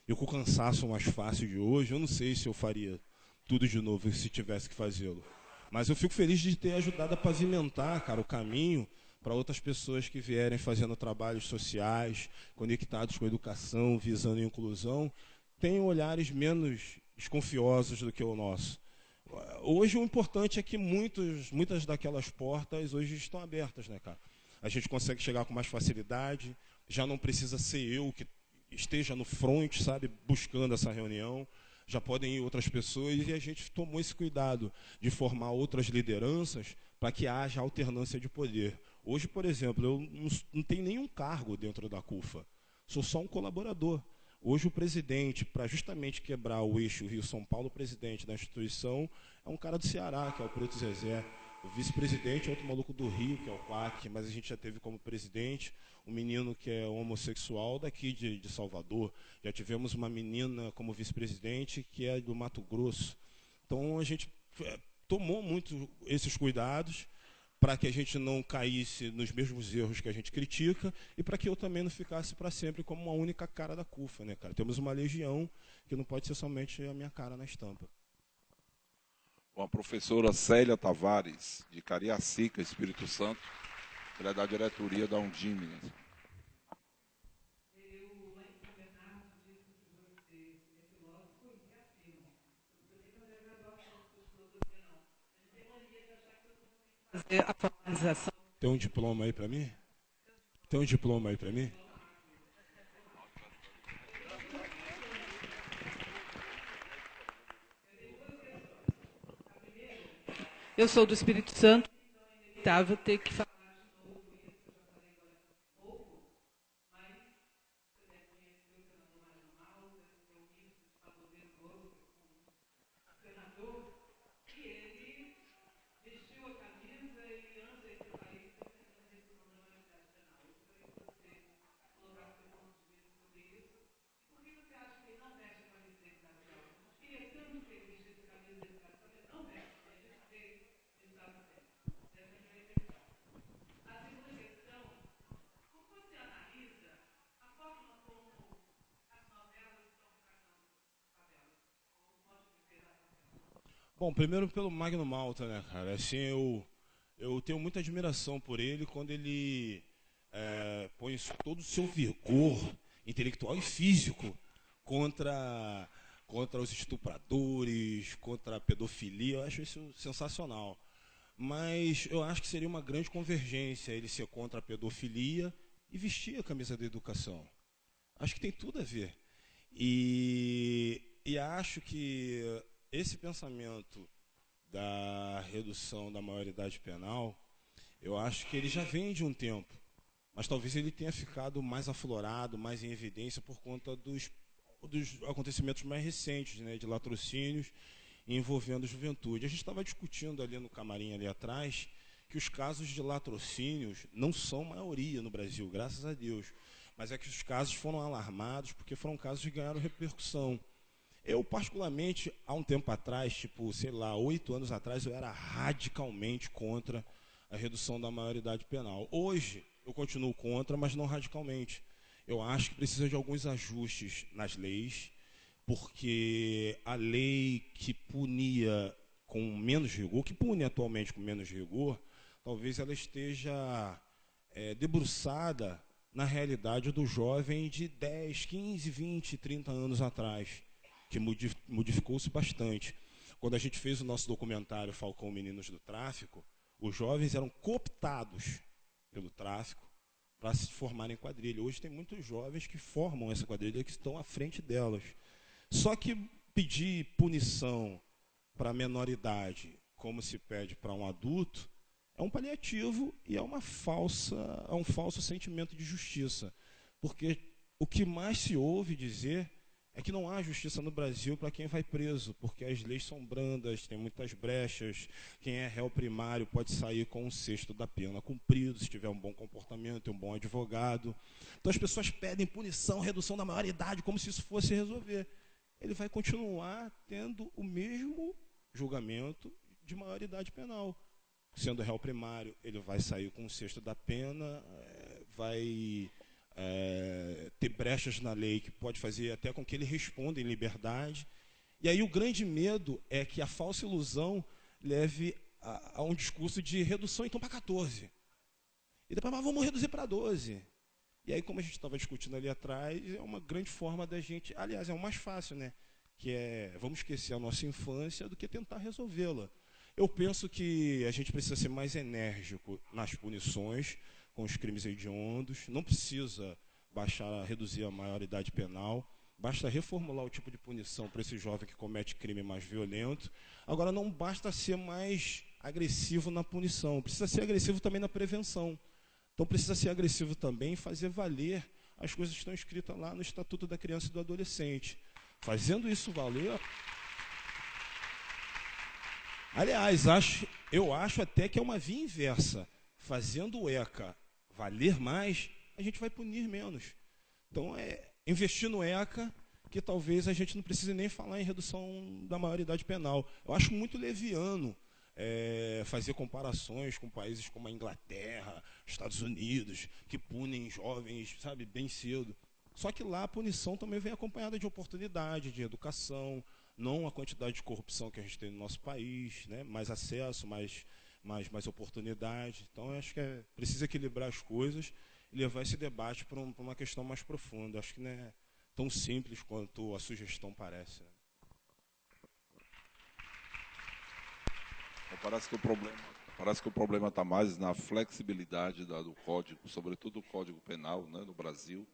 eu com o cansaço mais fácil de hoje, eu não sei se eu faria tudo de novo se tivesse que fazê-lo. Mas eu fico feliz de ter ajudado a pavimentar, cara, o caminho para outras pessoas que vierem fazendo trabalhos sociais, conectados com a educação, visando a inclusão, tenham olhares menos desconfiosos do que o nosso. Hoje o importante é que muitas daquelas portas hoje estão abertas, né, cara? A gente consegue chegar com mais facilidade, já não precisa ser eu que esteja no front, sabe, buscando essa reunião, já podem ir outras pessoas, e a gente tomou esse cuidado de formar outras lideranças para que haja alternância de poder. Hoje, por exemplo, eu não tenho nenhum cargo dentro da CUFA, sou só um colaborador. Hoje o presidente, para justamente quebrar o eixo Rio-São Paulo, o presidente da instituição é um cara do Ceará, que é o Preto Zezé. O vice-presidente é outro maluco do Rio, que é o Quack, mas a gente já teve como presidente um menino que é homossexual daqui de Salvador. Já tivemos uma menina como vice-presidente que é do Mato Grosso. Então a gente tomou muito esses cuidados para que a gente não caísse nos mesmos erros que a gente critica e para que eu também não ficasse para sempre como uma única cara da CUFA, né, cara? Temos uma legião que não pode ser somente a minha cara na estampa. Bom, a professora Célia Tavares, de Cariacica, Espírito Santo, ela é da diretoria da Undime. A formalização. Tem um diploma aí para mim? Tem um diploma aí para mim? Eu sou do Espírito Santo, então é inevitável ter que falar de novo isso, eu já falei agora há pouco, mas você deve conhecer o senador Magno Malta, que é o ministro de Fazer Novo, como senador, e ele vestiu a camisa e anda esse país defendendo a redução da maioridade penal. Eu gostaria que você colocasse seu ponto de vista sobre isso. E por que você acha que ele não veste a camisa dele na real? Eu queria tanto que ele vestisse a camisa dele na real, mas não veste. Bom, primeiro pelo Magno Malta, né, cara? Assim, eu tenho muita admiração por ele quando ele põe todo o seu vigor intelectual e físico contra os estupradores, contra a pedofilia. Eu acho isso sensacional. Mas eu acho que seria uma grande convergência ele ser contra a pedofilia e vestir a camisa da educação. Acho que tem tudo a ver. E acho que esse pensamento da redução da maioridade penal, eu acho que ele já vem de um tempo, mas talvez ele tenha ficado mais aflorado, mais em evidência por conta dos acontecimentos mais recentes, né, de latrocínios envolvendo a juventude. A gente estava discutindo ali no camarim ali atrás que os casos de latrocínios não são maioria no Brasil, graças a Deus, mas é que os casos foram alarmados porque foram casos que ganharam repercussão. Eu, particularmente, há um tempo atrás, tipo, sei lá, 8 anos atrás, eu era radicalmente contra a redução da maioridade penal. Hoje, eu continuo contra, mas não radicalmente. Eu acho que precisa de alguns ajustes nas leis, porque a lei que punia com menos rigor, que pune atualmente com menos rigor, talvez ela esteja debruçada na realidade do jovem de 10, 15, 20, 30 anos atrás, que modificou-se bastante. quando a gente fez o nosso documentário Falcão Meninos do Tráfico, os jovens eram cooptados pelo tráfico para se formarem em quadrilha. Hoje tem muitos jovens que formam essa quadrilha, que estão à frente delas. Só que pedir punição para a menoridade, como se pede para um adulto, é um paliativo e é um falso sentimento de justiça. Porque o que mais se ouve dizer é que não há justiça no Brasil para quem vai preso, porque as leis são brandas, tem muitas brechas, quem é réu primário pode sair com um sexto da pena cumprido, se tiver um bom comportamento, um bom advogado. Então as pessoas pedem punição, redução da maioridade, como se isso fosse resolver. Ele vai continuar tendo o mesmo julgamento de maioridade penal. Sendo réu primário, ele vai sair com um sexto da pena, vai ter brechas na lei que pode fazer até com que ele responda em liberdade. E aí o grande medo é que a falsa ilusão leve a um discurso de redução, então, para 14. E depois, mas vamos reduzir para 12. E aí, como a gente estava discutindo ali atrás, é uma grande forma da gente... Aliás, é o mais fácil, né? Que é, vamos esquecer a nossa infância do que tentar resolvê-la. Eu penso que a gente precisa ser mais enérgico nas punições com os crimes hediondos, não precisa reduzir a maioridade penal, basta reformular o tipo de punição para esse jovem que comete crime mais violento. Agora, não basta ser mais agressivo na punição, precisa ser agressivo também na prevenção. Então, precisa ser agressivo também em fazer valer as coisas que estão escritas lá no Estatuto da Criança e do Adolescente. Fazendo isso valer... Aliás, eu acho até que é uma via inversa. Fazendo o ECA valer mais, a gente vai punir menos. Então, investir no ECA, que talvez a gente não precise nem falar em redução da maioridade penal. Eu acho muito leviano fazer comparações com países como a Inglaterra, Estados Unidos, que punem jovens, sabe, bem cedo. Só que lá a punição também vem acompanhada de oportunidade, de educação, não a quantidade de corrupção que a gente tem no nosso país, né? Mais acesso, mais oportunidade. Então, eu acho que precisa equilibrar as coisas e levar esse debate para uma questão mais profunda. Acho que não é tão simples quanto a sugestão parece. Né? Parece que o problema está mais na flexibilidade do Código, sobretudo o Código Penal, né, no Brasil,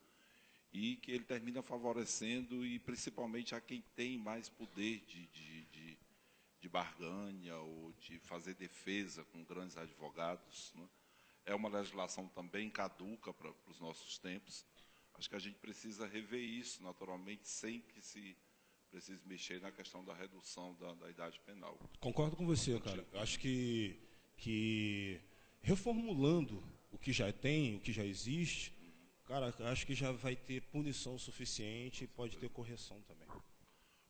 e que ele termina favorecendo, e principalmente a quem tem mais poder de barganha ou de fazer defesa com grandes advogados. Né? É uma legislação também caduca para os nossos tempos. Acho que a gente precisa rever isso, naturalmente, sem que se precise mexer na questão da redução da idade penal. Concordo com você, cara. Eu acho que reformulando o que já tem, o que já existe, cara, acho que já vai ter punição suficiente e pode ter correção também.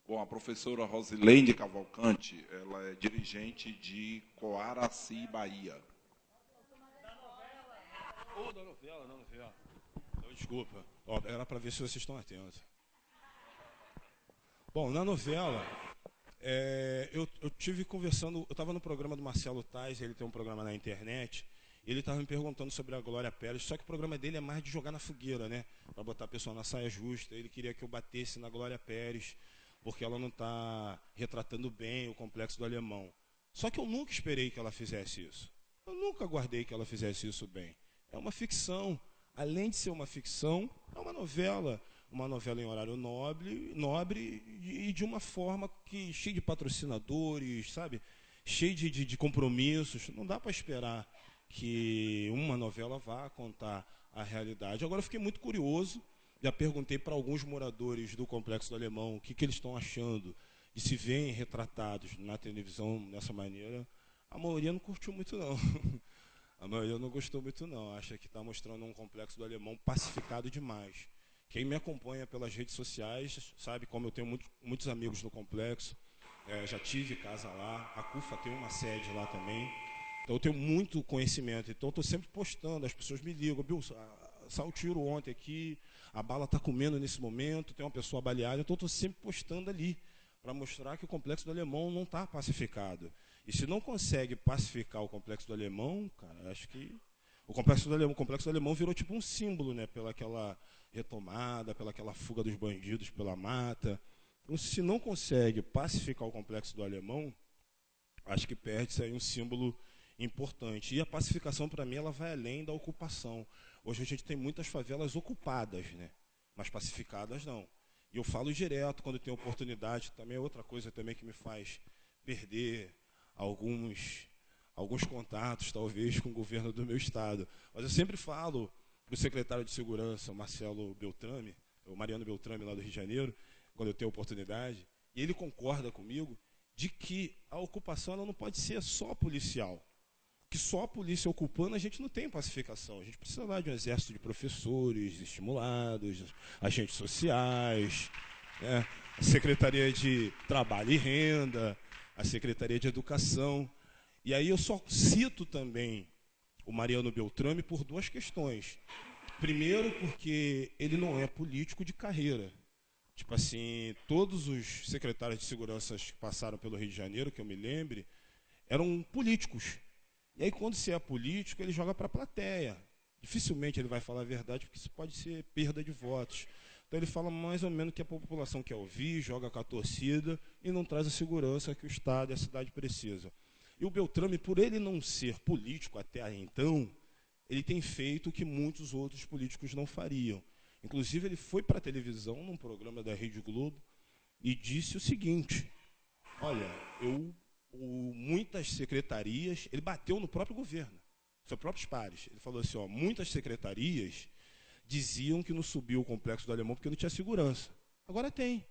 Bom, a professora Rosilene Cavalcante, ela é dirigente de Coaraci, Bahia. Da novela. Desculpa. Era para ver se vocês estão atentos. Bom, na novela, eu tive conversando, eu estava no programa do Marcelo Tais, ele tem um programa na internet, ele estava me perguntando sobre a Glória Pérez, só que o programa dele é mais de jogar na fogueira, né? Para botar a pessoa na saia justa. Ele queria que eu batesse na Glória Pérez, porque ela não está retratando bem o Complexo do Alemão. Só que eu nunca esperei que ela fizesse isso. Eu nunca aguardei que ela fizesse isso bem. É uma ficção. Além de ser uma ficção, é uma novela em horário nobre e de uma forma que cheia de patrocinadores, sabe? Cheia de compromissos. Não dá para esperar que uma novela vá contar a realidade. Agora, eu fiquei muito curioso, já perguntei para alguns moradores do Complexo do Alemão o que eles estão achando de se verem retratados na televisão dessa maneira. A maioria não curtiu muito, não. A maioria não gostou muito, não. Acha que está mostrando um Complexo do Alemão pacificado demais. Quem me acompanha pelas redes sociais sabe como eu tenho muitos amigos no Complexo. Já tive casa lá. A CUFA tem uma sede lá também. Então, eu tenho muito conhecimento. Então, estou sempre postando. As pessoas me ligam. Bill, saiu tiro ontem aqui. A bala está comendo nesse momento. Tem uma pessoa baleada. Então, estou sempre postando ali para mostrar que o Complexo do Alemão não está pacificado. E se não consegue pacificar o Complexo do Alemão, cara, acho que o Complexo do Alemão virou tipo um símbolo, né? Pela aquela retomada, pela aquela fuga dos bandidos pela mata. Então, se não consegue pacificar o Complexo do Alemão, acho que perde-se aí um símbolo importante. E a pacificação, para mim, ela vai além da ocupação. Hoje a gente tem muitas favelas ocupadas, né? Mas pacificadas não. E eu falo direto quando tenho oportunidade, também é outra coisa também que me faz perder alguns contatos, talvez, com o governo do meu estado. Mas eu sempre falo para o secretário de Segurança, o Mariano Beltrame, lá do Rio de Janeiro, quando eu tenho oportunidade, e ele concorda comigo de que a ocupação ela não pode ser só policial. Que só a polícia ocupando a gente não tem pacificação. A gente precisa lá de um exército de professores estimulados, agentes sociais, né? A Secretaria de Trabalho e Renda, a Secretaria de Educação. E aí eu só cito também o Mariano Beltrame por duas questões. Primeiro, porque ele não é político de carreira. Tipo assim, todos os secretários de segurança que passaram pelo Rio de Janeiro, que eu me lembre, eram políticos. E aí, quando você é político, ele joga para a plateia. Dificilmente ele vai falar a verdade, porque isso pode ser perda de votos. Então, ele fala mais ou menos o que a população quer ouvir, joga com a torcida e não traz a segurança que o Estado e a cidade precisam. E o Beltrame, por ele não ser político até aí então, ele tem feito o que muitos outros políticos não fariam. Inclusive, ele foi para a televisão, num programa da Rede Globo, e disse o seguinte: olha, muitas secretarias, ele bateu no próprio governo, seus próprios pares. Ele falou assim, muitas secretarias diziam que não subiu o Complexo do Alemão porque não tinha segurança. Agora tem.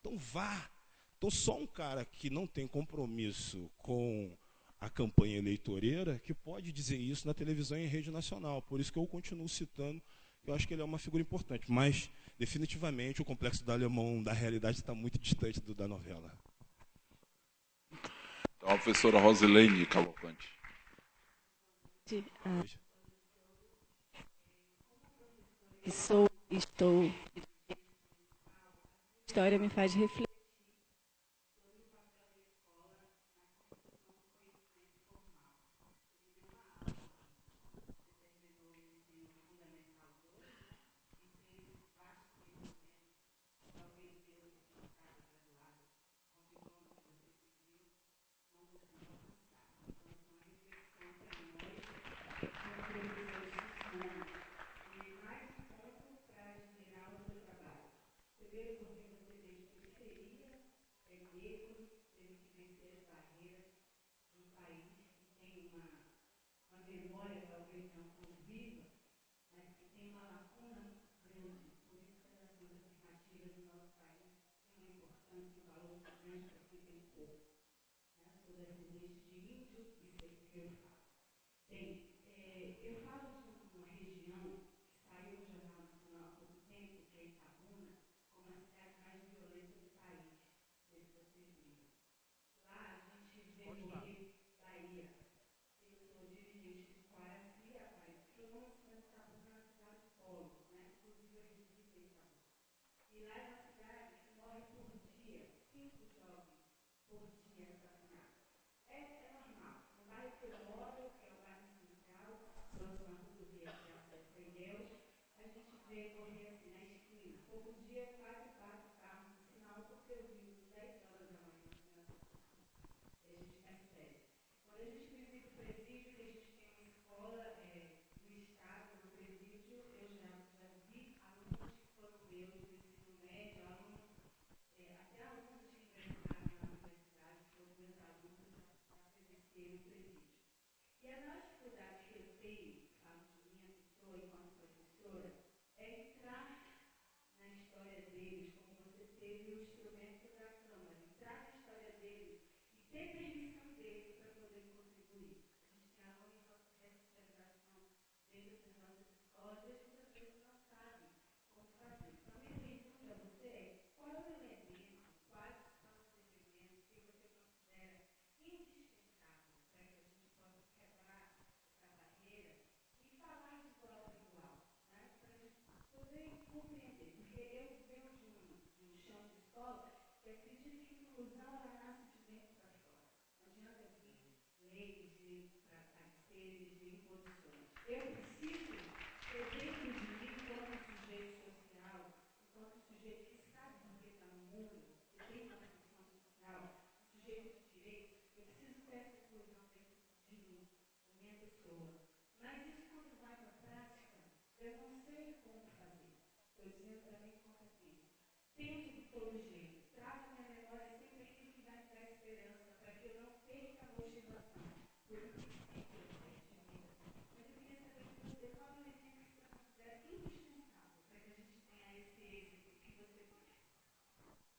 Então vá. Então só um cara que não tem compromisso com a campanha eleitoreira que pode dizer isso na televisão e em rede nacional. Por isso que eu continuo citando, eu acho que ele é uma figura importante. Mas, definitivamente, o Complexo do Alemão da realidade está muito distante da novela. Então, a professora Rosilene Cavalcante. Estou. A história me faz refletir.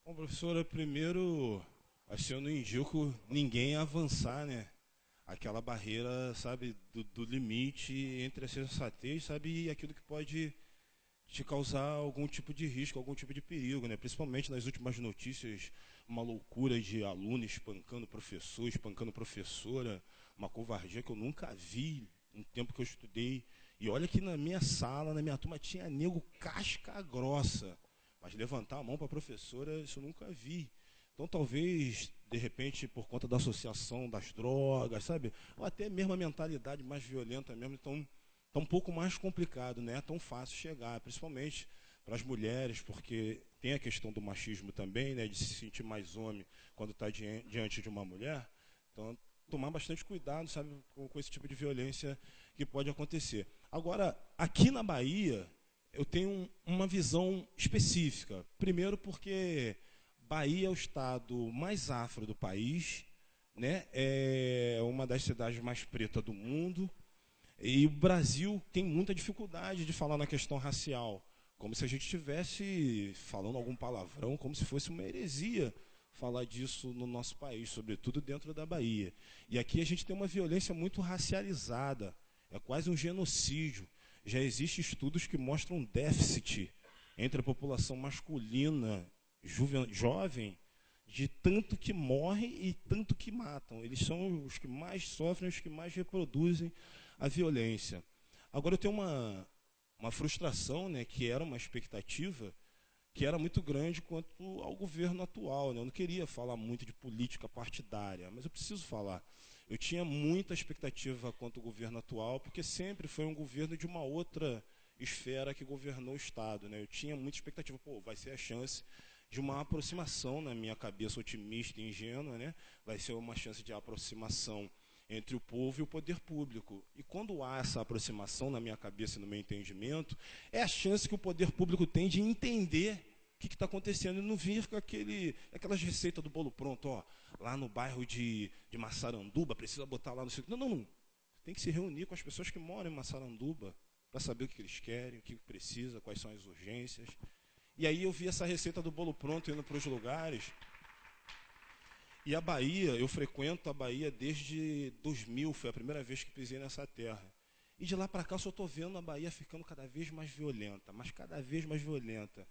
Bom, professora, primeiro, acho que eu não indico ninguém a avançar, né? Aquela barreira, sabe, do limite entre a sensatez, sabe, e aquilo que pode te causar algum tipo de risco, algum tipo de perigo, né? Principalmente nas últimas notícias, uma loucura de aluno espancando professor, espancando professora, uma covardia que eu nunca vi no tempo que eu estudei. E olha que na minha sala, na minha turma, tinha nego casca grossa. Mas levantar a mão para a professora, isso eu nunca vi. Então, talvez, de repente, por conta da associação das drogas, sabe? Ou até mesmo a mentalidade mais violenta mesmo, então, tá um pouco mais complicado, não é tão fácil chegar, principalmente para as mulheres, porque tem a questão do machismo também, né? De se sentir mais homem quando está diante de uma mulher. Então, tomar bastante cuidado, sabe? Com esse tipo de violência que pode acontecer. Agora, aqui na Bahia, eu tenho uma visão específica. Primeiro porque Bahia é o estado mais afro do país, né? É uma das cidades mais pretas do mundo. E o Brasil tem muita dificuldade de falar na questão racial. Como se a gente estivesse falando algum palavrão, como se fosse uma heresia falar disso no nosso país, sobretudo dentro da Bahia. E aqui a gente tem uma violência muito racializada. É quase um genocídio. Já existem estudos que mostram um déficit entre a população masculina jovem, de tanto que morre e tanto que matam. Eles são os que mais sofrem, os que mais reproduzem a violência. Agora eu tenho uma frustração, né, que era uma expectativa, que era muito grande quanto ao governo atual, né? Eu não queria falar muito de política partidária, mas eu preciso falar. Eu tinha muita expectativa quanto ao governo atual, porque sempre foi um governo de uma outra esfera que governou o Estado, né? Eu tinha muita expectativa, vai ser a chance de uma aproximação, na minha cabeça otimista e ingênua, né? Vai ser uma chance de aproximação entre o povo e o poder público. E quando há essa aproximação, na minha cabeça e no meu entendimento, é a chance que o poder público tem de entender o que está acontecendo e não vir com aquelas receitas do bolo pronto, ó, lá no bairro de Massaranduba, precisa botar lá no centro. Não. Tem que se reunir com as pessoas que moram em Massaranduba para saber o que eles querem, o que precisa, quais são as urgências. E aí eu vi essa receita do bolo pronto indo para os lugares. E a Bahia, eu frequento a Bahia desde 2000, foi a primeira vez que pisei nessa terra. E de lá para cá eu só estou vendo a Bahia ficando cada vez mais violenta, mas cada vez mais violenta.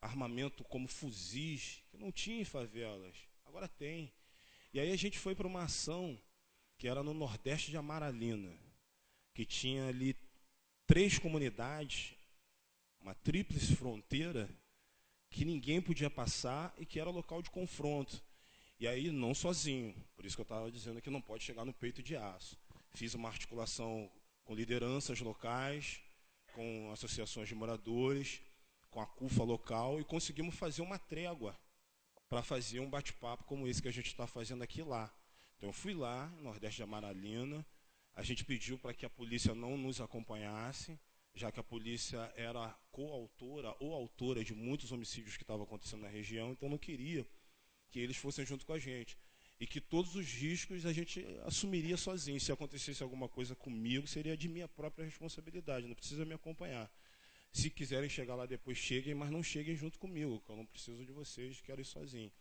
Armamento como fuzis, que não tinha em favelas, agora tem. E aí a gente foi para uma ação que era no Nordeste de Amaralina, que tinha ali 3 comunidades, uma tríplice fronteira, que ninguém podia passar e que era local de confronto. E aí, não sozinho, por isso que eu estava dizendo que não pode chegar no peito de aço. Fiz uma articulação com lideranças locais, com associações de moradores, com a CUFA local, e conseguimos fazer uma trégua para fazer um bate-papo como esse que a gente está fazendo aqui lá. Então, eu fui lá, no Nordeste de Amaralina, a gente pediu para que a polícia não nos acompanhasse, já que a polícia era coautora ou autora de muitos homicídios que estavam acontecendo na região, então não queria que eles fossem junto com a gente. E que todos os riscos a gente assumiria sozinho. Se acontecesse alguma coisa comigo, seria de minha própria responsabilidade, não precisa me acompanhar. Se quiserem chegar lá depois, cheguem, mas não cheguem junto comigo, que eu não preciso de vocês, quero ir sozinho.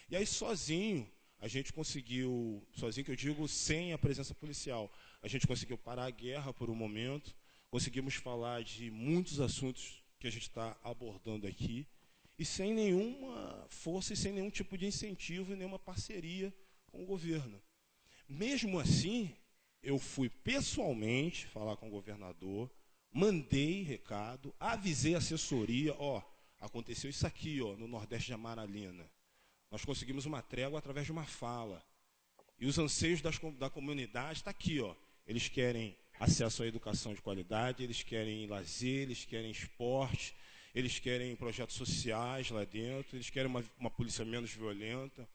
E aí, sozinho, a gente conseguiu, sozinho que eu digo, sem a presença policial, a gente conseguiu parar a guerra por um momento, conseguimos falar de muitos assuntos que a gente está abordando aqui, e sem nenhuma força e sem nenhum tipo de incentivo e nenhuma parceria com o governo. Mesmo assim, eu fui pessoalmente falar com o governador, mandei recado, avisei a assessoria, aconteceu isso aqui, no Nordeste de Amaralina. Nós conseguimos uma trégua através de uma fala. E os anseios da comunidade está aqui, Eles querem acesso à educação de qualidade, eles querem lazer, eles querem esporte, eles querem projetos sociais lá dentro, eles querem uma polícia menos violenta.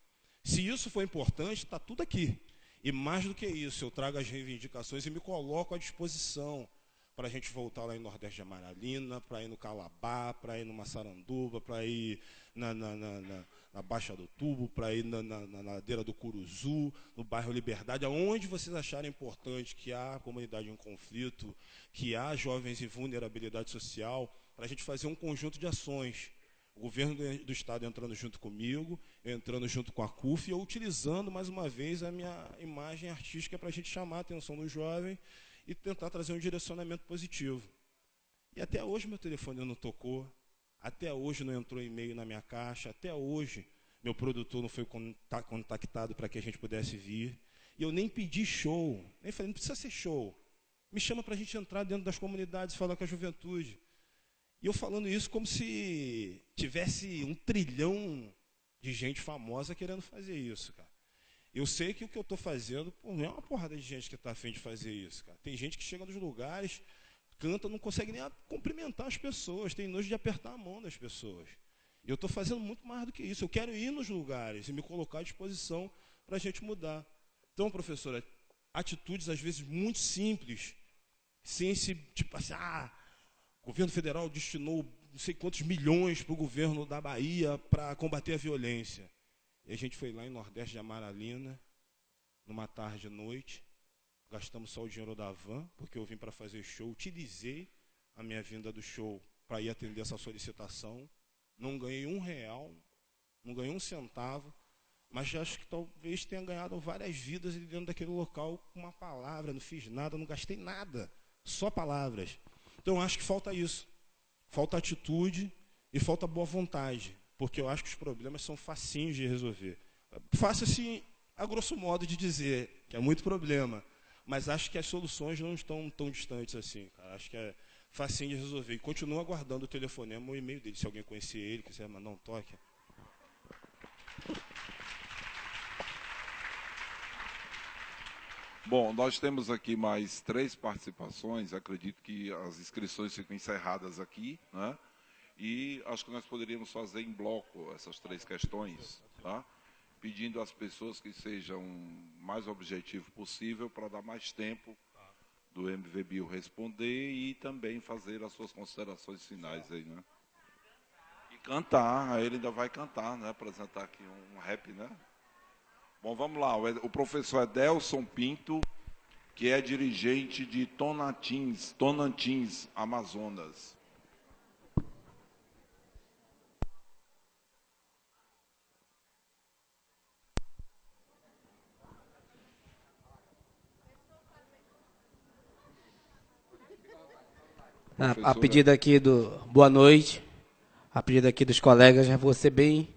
Se isso for importante, está tudo aqui. E mais do que isso, eu trago as reivindicações e me coloco à disposição para a gente voltar lá em Nordeste de Amaralina, para ir no Calabá, para ir no Massaranduba, para ir na Baixa do Tubo, para ir na ladeira do Curuzu, no bairro Liberdade, aonde vocês acharem importante que há comunidade em conflito, que há jovens em vulnerabilidade social, para a gente fazer um conjunto de ações. O governo do Estado entrando junto comigo, eu entrando junto com a CUF, e eu utilizando, mais uma vez, a minha imagem artística para a gente chamar a atenção do jovem e tentar trazer um direcionamento positivo. E até hoje meu telefone não tocou, até hoje não entrou e-mail na minha caixa, até hoje meu produtor não foi contactado para que a gente pudesse vir. E eu nem pedi show, nem falei, não precisa ser show. Me chama para a gente entrar dentro das comunidades e falar com a juventude. E eu falando isso como se tivesse 1 trilhão de gente famosa querendo fazer isso, cara. Eu sei que o que eu estou fazendo, não é uma porrada de gente que está a fim de fazer isso, cara. Tem gente que chega nos lugares, canta, não consegue nem cumprimentar as pessoas, tem nojo de apertar a mão das pessoas. E eu estou fazendo muito mais do que isso. Eu quero ir nos lugares e me colocar à disposição para a gente mudar. Então, professora, atitudes às vezes muito simples, sem se, tipo assim, o governo federal destinou não sei quantos milhões para o governo da Bahia para combater a violência. E a gente foi lá em Nordeste de Amaralina, numa tarde à noite, gastamos só o dinheiro da van, porque eu vim para fazer show, utilizei a minha vinda do show para ir atender essa solicitação, não ganhei R$1, não ganhei 1 centavo, mas acho que talvez tenha ganhado várias vidas dentro daquele local com uma palavra, não fiz nada, não gastei nada, só palavras. Então, acho que falta isso. Falta atitude e falta boa vontade, porque eu acho que os problemas são facinhos de resolver. Fácil assim, a grosso modo de dizer, que é muito problema, mas acho que as soluções não estão tão distantes assim, cara. Acho que é facinho de resolver. E continuo aguardando o telefonema ou o e-mail dele, se alguém conhecer ele, quiser mandar um toque. Bom, nós temos aqui mais 3 participações, acredito que as inscrições ficam encerradas aqui, né? E acho que nós poderíamos fazer em bloco essas 3 questões, tá? Pedindo às pessoas que sejam o mais objetivo possível para dar mais tempo do MVBio responder e também fazer as suas considerações finais aí, né? E cantar, aí ele ainda vai cantar, né? Apresentar aqui um rap, né? Bom, vamos lá. O professor Edelson Pinto, que é dirigente de Tonantins, Amazonas. A pedido aqui boa noite, a pedido aqui dos colegas, já vou ser bem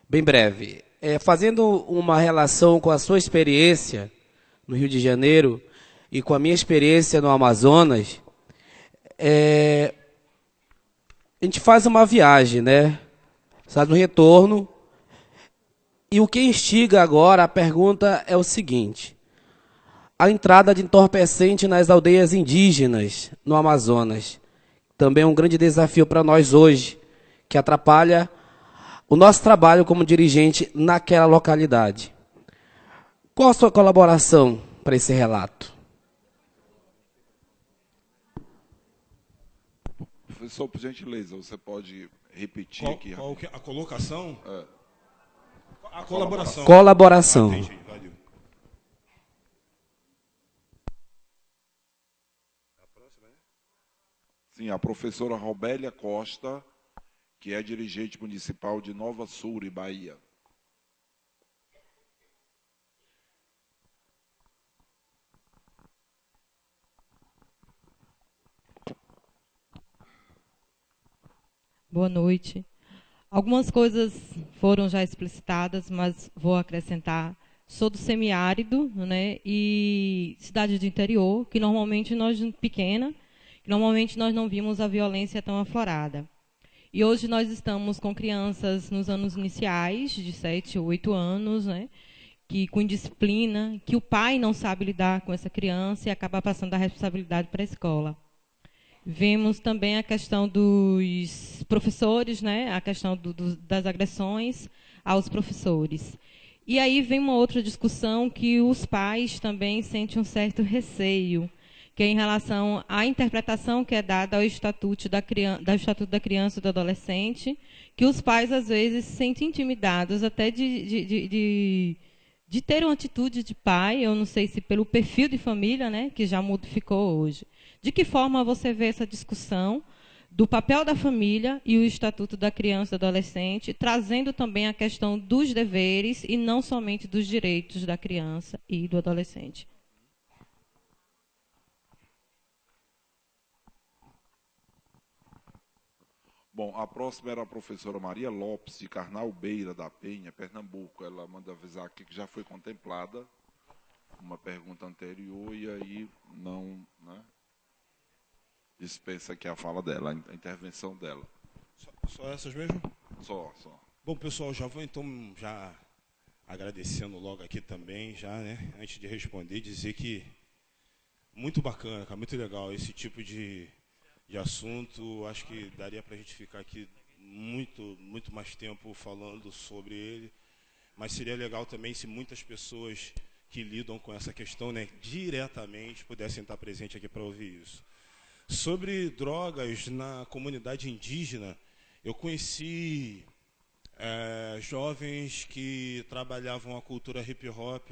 breve. Fazendo uma relação com a sua experiência no Rio de Janeiro e com a minha experiência no Amazonas, a gente faz uma viagem, né? Sabe, no retorno. E o que instiga agora a pergunta é o seguinte: a entrada de entorpecente nas aldeias indígenas no Amazonas também é um grande desafio para nós hoje, que atrapalha o nosso trabalho como dirigente naquela localidade. Qual a sua colaboração para esse relato? Professor, por gentileza, você pode repetir aqui? Qual que é a colocação? A colaboração. Colaboração. Entendi, valeu. Sim, a professora Robélia Costa, que é dirigente municipal de Nova Soure, Bahia. Boa noite. Algumas coisas foram já explicitadas, mas vou acrescentar. Sou do semiárido, né, e cidade do interior, que normalmente normalmente nós não vimos a violência tão aflorada. E hoje nós estamos com crianças nos anos iniciais, de 7 ou 8 anos, né, que com indisciplina, que o pai não sabe lidar com essa criança e acaba passando a responsabilidade para a escola. Vemos também a questão dos professores, né, a questão das agressões aos professores. E aí vem uma outra discussão que os pais também sentem um certo receio, que é em relação à interpretação que é dada ao Estatuto da Criança e do Adolescente, que os pais, às vezes, se sentem intimidados até de ter uma atitude de pai, eu não sei se pelo perfil de família, né, que já modificou hoje. De que forma você vê essa discussão do papel da família e o Estatuto da Criança e do Adolescente, trazendo também a questão dos deveres e não somente dos direitos da criança e do adolescente? Bom, a próxima era a professora Maria Lopes, de Carnalbeira da Penha, Pernambuco. Ela manda avisar aqui que já foi contemplada uma pergunta anterior e aí não, né, dispensa aqui a fala dela, a intervenção dela. Só essas mesmo? Só. Bom, pessoal, já vou então já agradecendo logo aqui também, já, né, antes de responder, dizer que muito bacana, cara, muito legal esse tipo de assunto. Acho que daria para a gente ficar aqui muito mais tempo falando sobre ele, mas seria legal também se muitas pessoas que lidam com essa questão, né, diretamente, pudessem estar presentes aqui para ouvir isso. Sobre drogas na comunidade indígena, eu conheci jovens que trabalhavam a cultura hip-hop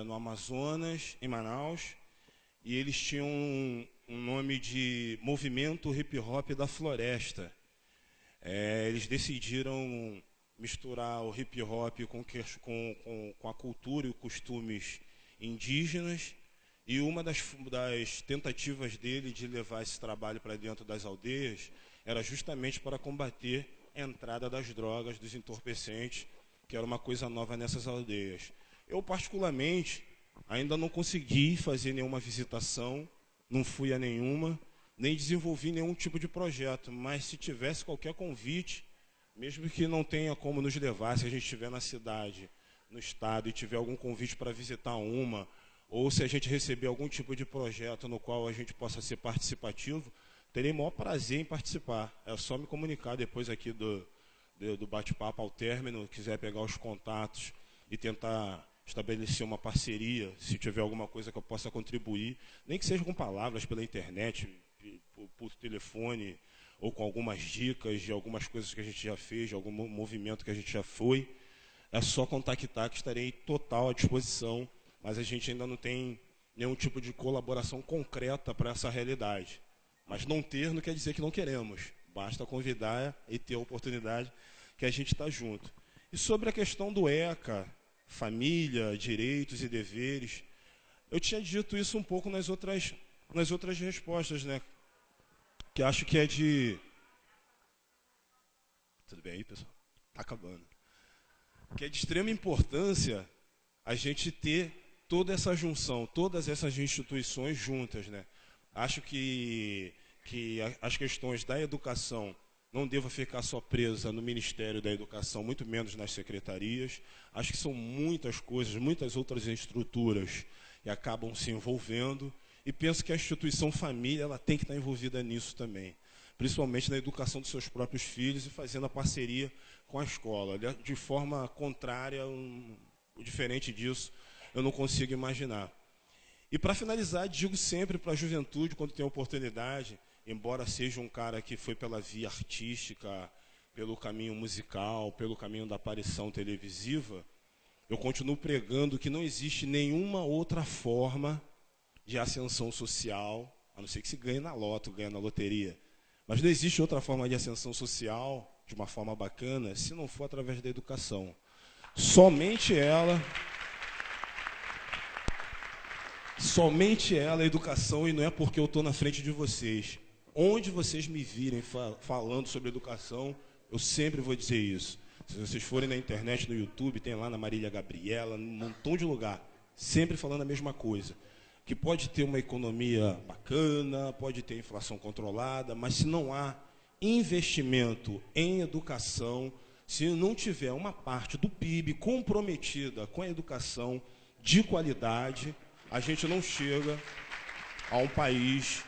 no Amazonas, em Manaus, e eles tinham um nome de Movimento Hip Hop da Floresta. Eles decidiram misturar o hip hop com a cultura e os costumes indígenas, e uma das tentativas dele de levar esse trabalho para dentro das aldeias era justamente para combater a entrada das drogas, dos entorpecentes, que era uma coisa nova nessas aldeias. Eu, particularmente, ainda não consegui fazer nenhuma visitação, não fui a nenhuma, nem desenvolvi nenhum tipo de projeto, mas se tivesse qualquer convite, mesmo que não tenha como nos levar, se a gente estiver na cidade, no estado, e tiver algum convite para visitar uma, ou se a gente receber algum tipo de projeto no qual a gente possa ser participativo, terei o maior prazer em participar. É só me comunicar depois aqui do bate-papo ao término, quiser pegar os contatos e tentar estabelecer uma parceria, se tiver alguma coisa que eu possa contribuir, nem que seja com palavras pela internet, por telefone, ou com algumas dicas de algumas coisas que a gente já fez, de algum movimento que a gente já foi. É só contactar que estarei total à disposição, mas a gente ainda não tem nenhum tipo de colaboração concreta para essa realidade. Mas não ter não quer dizer que não queremos. Basta convidar e ter a oportunidade que a gente está junto. E sobre a questão do ECA, família, direitos e deveres, eu tinha dito isso um pouco nas outras respostas, né? Que acho que é de... Tudo bem aí, pessoal? Está acabando. Que é de extrema importância a gente ter toda essa junção, todas essas instituições juntas, né? Acho que as questões da educação não devam ficar só presas no Ministério da Educação, muito menos nas secretarias. Acho que são muitas coisas, muitas outras estruturas que acabam se envolvendo, e penso que a instituição família ela tem que estar envolvida nisso também, principalmente na educação dos seus próprios filhos e fazendo a parceria com a escola. De forma contrária, diferente disso, eu não consigo imaginar. E para finalizar, digo sempre para a juventude, quando tem oportunidade, embora seja um cara que foi pela via artística, pelo caminho musical, pelo caminho da aparição televisiva, eu continuo pregando que não existe nenhuma outra forma de ascensão social, a não ser que se ganhe na loto, ganhe na loteria. Mas não existe outra forma de ascensão social, de uma forma bacana, se não for através da educação. Somente ela, a educação, e não é porque eu estou na frente de vocês. Onde vocês me virem falando sobre educação, eu sempre vou dizer isso. Se vocês forem na internet, no YouTube, tem lá na Marília Gabriela, num montão de lugar, sempre falando a mesma coisa. Que pode ter uma economia bacana, pode ter inflação controlada, mas se não há investimento em educação, se não tiver uma parte do PIB comprometida com a educação de qualidade, a gente não chega a um país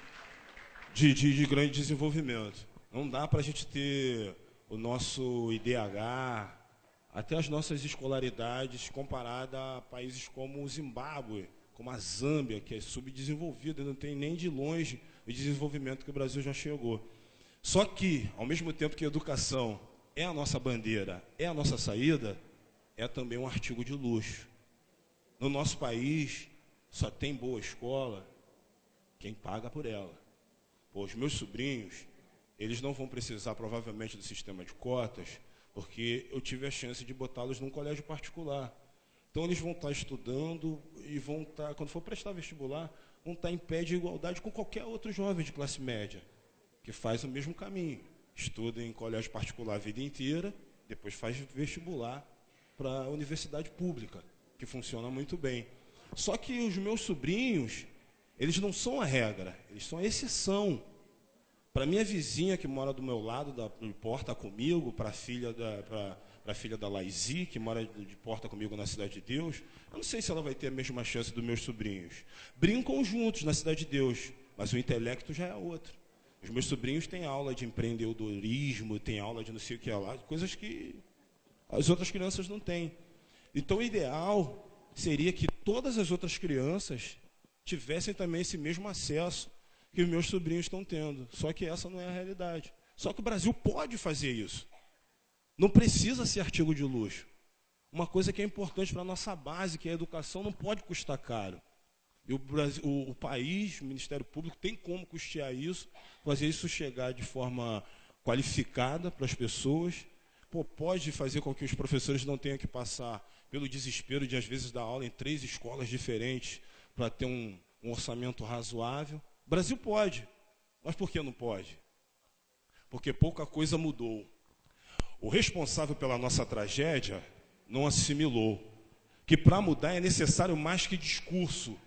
de grande desenvolvimento. Não dá para a gente ter o nosso IDH, até as nossas escolaridades, comparada a países como o Zimbábue, como a Zâmbia, que é subdesenvolvida, não tem nem de longe o desenvolvimento que o Brasil já chegou. Só que, ao mesmo tempo que a educação é a nossa bandeira, é a nossa saída, é também um artigo de luxo. No nosso país, só tem boa escola quem paga por ela. Pô, os meus sobrinhos, eles não vão precisar, provavelmente, do sistema de cotas, porque eu tive a chance de botá-los num colégio particular. Então, eles vão estar estudando e vão estar, quando for prestar vestibular, vão estar em pé de igualdade com qualquer outro jovem de classe média, que faz o mesmo caminho. Estuda em colégio particular a vida inteira, depois faz vestibular para a universidade pública, que funciona muito bem. Só que os meus sobrinhos, eles não são a regra, eles são a exceção. Para minha vizinha que mora do meu lado, de porta comigo, para a filha da Laizi, que mora de porta comigo na Cidade de Deus, eu não sei se ela vai ter a mesma chance dos meus sobrinhos. Brincam juntos na Cidade de Deus, mas o intelecto já é outro. Os meus sobrinhos têm aula de empreendedorismo, têm aula de não sei o que lá, coisas que as outras crianças não têm. Então, o ideal seria que todas as outras crianças tivessem também esse mesmo acesso que os meus sobrinhos estão tendo. Só que essa não é a realidade. Só que o Brasil pode fazer isso. Não precisa ser artigo de luxo. Uma coisa que é importante para a nossa base, que é a educação, não pode custar caro. E o país, o Ministério Público, tem como custear isso, fazer isso chegar de forma qualificada para as pessoas. Pô, pode fazer com que os professores não tenham que passar pelo desespero de, às vezes, dar aula em 3 escolas diferentes para ter um orçamento razoável. O Brasil pode, mas por que não pode? Porque pouca coisa mudou. O responsável pela nossa tragédia não assimilou que para mudar é necessário mais que discurso.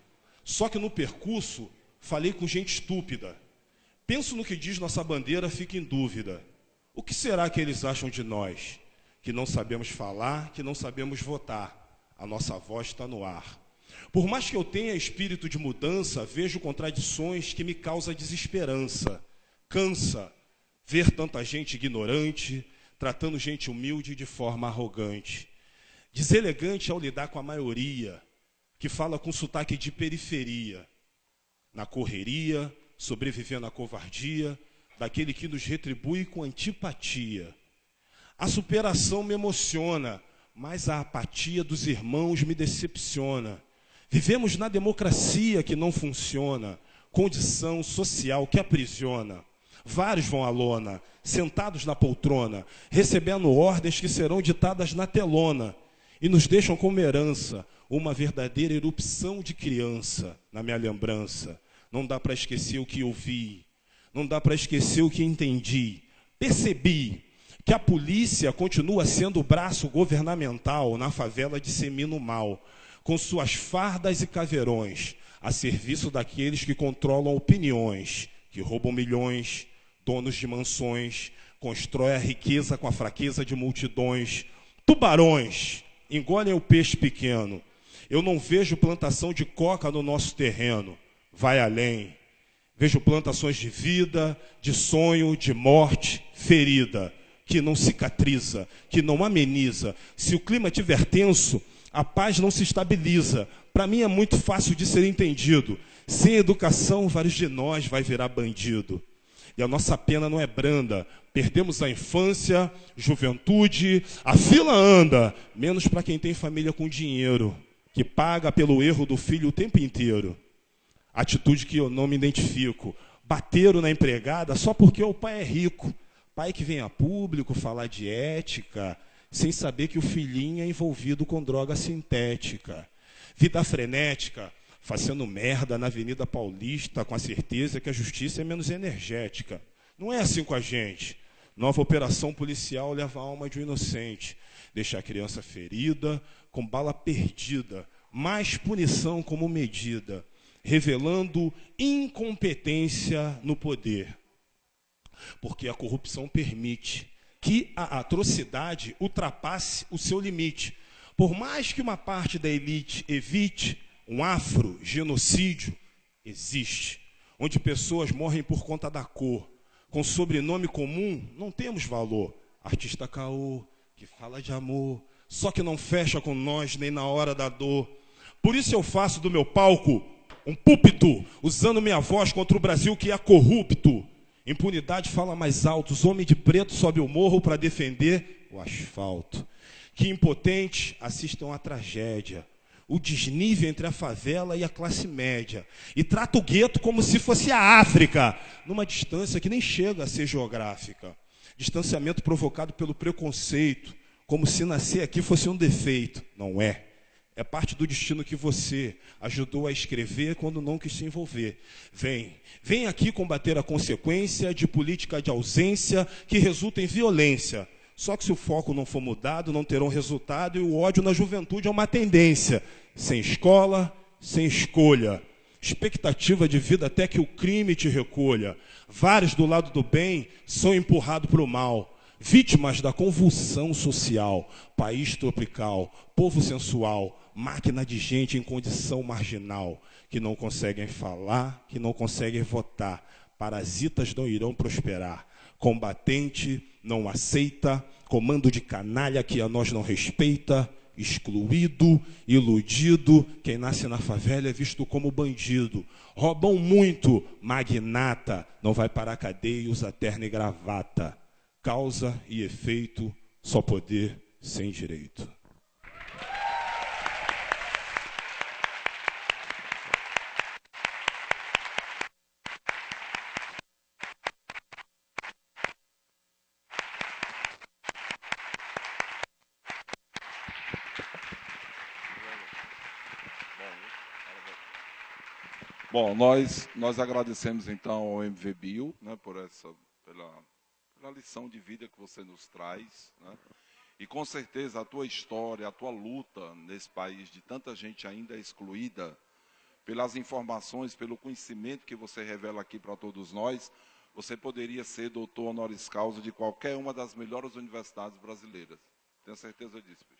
Só que no percurso, falei com gente estúpida. Penso no que diz nossa bandeira, fico em dúvida. O que será que eles acham de nós? Que não sabemos falar, que não sabemos votar. A nossa voz está no ar. Por mais que eu tenha espírito de mudança, vejo contradições que me causam desesperança. Cansa ver tanta gente ignorante, tratando gente humilde de forma arrogante. Deselegante ao lidar com a maioria, que fala com sotaque de periferia. Na correria, sobrevivendo à covardia, daquele que nos retribui com antipatia. A superação me emociona, mas a apatia dos irmãos me decepciona. Vivemos na democracia que não funciona, condição social que aprisiona. Vários vão à lona, sentados na poltrona, recebendo ordens que serão ditadas na telona, e nos deixam como herança uma verdadeira erupção de criança na minha lembrança. Não dá para esquecer o que eu vi, não dá para esquecer o que entendi. Percebi que a polícia continua sendo o braço governamental na favela dissemina o mal, com suas fardas e caveirões, a serviço daqueles que controlam opiniões, que roubam milhões, donos de mansões, constrói a riqueza com a fraqueza de multidões. Tubarões engolem o peixe pequeno. Eu não vejo plantação de coca no nosso terreno. Vai além. Vejo plantações de vida, de sonho, de morte, ferida, que não cicatriza, que não ameniza. Se o clima estiver tenso, a paz não se estabiliza. Para mim é muito fácil de ser entendido. Sem educação, vários de nós vai virar bandido. E a nossa pena não é branda. Perdemos a infância, juventude, a fila anda, menos para quem tem família com dinheiro, que paga pelo erro do filho o tempo inteiro. Atitude que eu não me identifico. Bateram na empregada só porque o pai é rico. Pai que vem a público falar de ética, sem saber que o filhinho é envolvido com droga sintética. Vida frenética, fazendo merda na Avenida Paulista com a certeza que a justiça é menos energética. Não é assim com a gente. Nova operação policial leva a alma de um inocente. Deixa a criança ferida, com bala perdida. Mais punição como medida, revelando incompetência no poder. Porque a corrupção permite que a atrocidade ultrapasse o seu limite. Por mais que uma parte da elite evite, um afro-genocídio existe, onde pessoas morrem por conta da cor. Com sobrenome comum, não temos valor. Artista caô, que fala de amor, só que não fecha com nós nem na hora da dor. Por isso eu faço do meu palco um púlpito, usando minha voz contra o Brasil que é corrupto. Impunidade fala mais alto, os homens de preto sobem o morro para defender o asfalto. Que impotentes assistam à tragédia, o desnível entre a favela e a classe média, e trata o gueto como se fosse a África, numa distância que nem chega a ser geográfica. Distanciamento provocado pelo preconceito, como se nascer aqui fosse um defeito. Não é. É parte do destino que você ajudou a escrever quando não quis se envolver. Vem aqui combater a consequência de política de ausência que resulta em violência. Só que se o foco não for mudado, não terão resultado, e o ódio na juventude é uma tendência. Sem escola, sem escolha. Expectativa de vida até que o crime te recolha. Vários do lado do bem são empurrados para o mal. Vítimas da convulsão social. País tropical, povo sensual, máquina de gente em condição marginal, que não conseguem falar, que não conseguem votar. Parasitas não irão prosperar. Combatente não aceita, comando de canalha que a nós não respeita, excluído, iludido, quem nasce na favela é visto como bandido. Roubam muito, magnata, não vai para a cadeia e usa terno e gravata. Causa e efeito, só poder sem direito. Bom, nós agradecemos então ao MVBio, né, pela lição de vida que você nos traz, né? E com certeza a tua história, a tua luta nesse país de tanta gente ainda excluída, pelas informações, pelo conhecimento que você revela aqui para todos nós, você poderia ser doutor honoris causa de qualquer uma das melhores universidades brasileiras. Tenho certeza disso, bicho.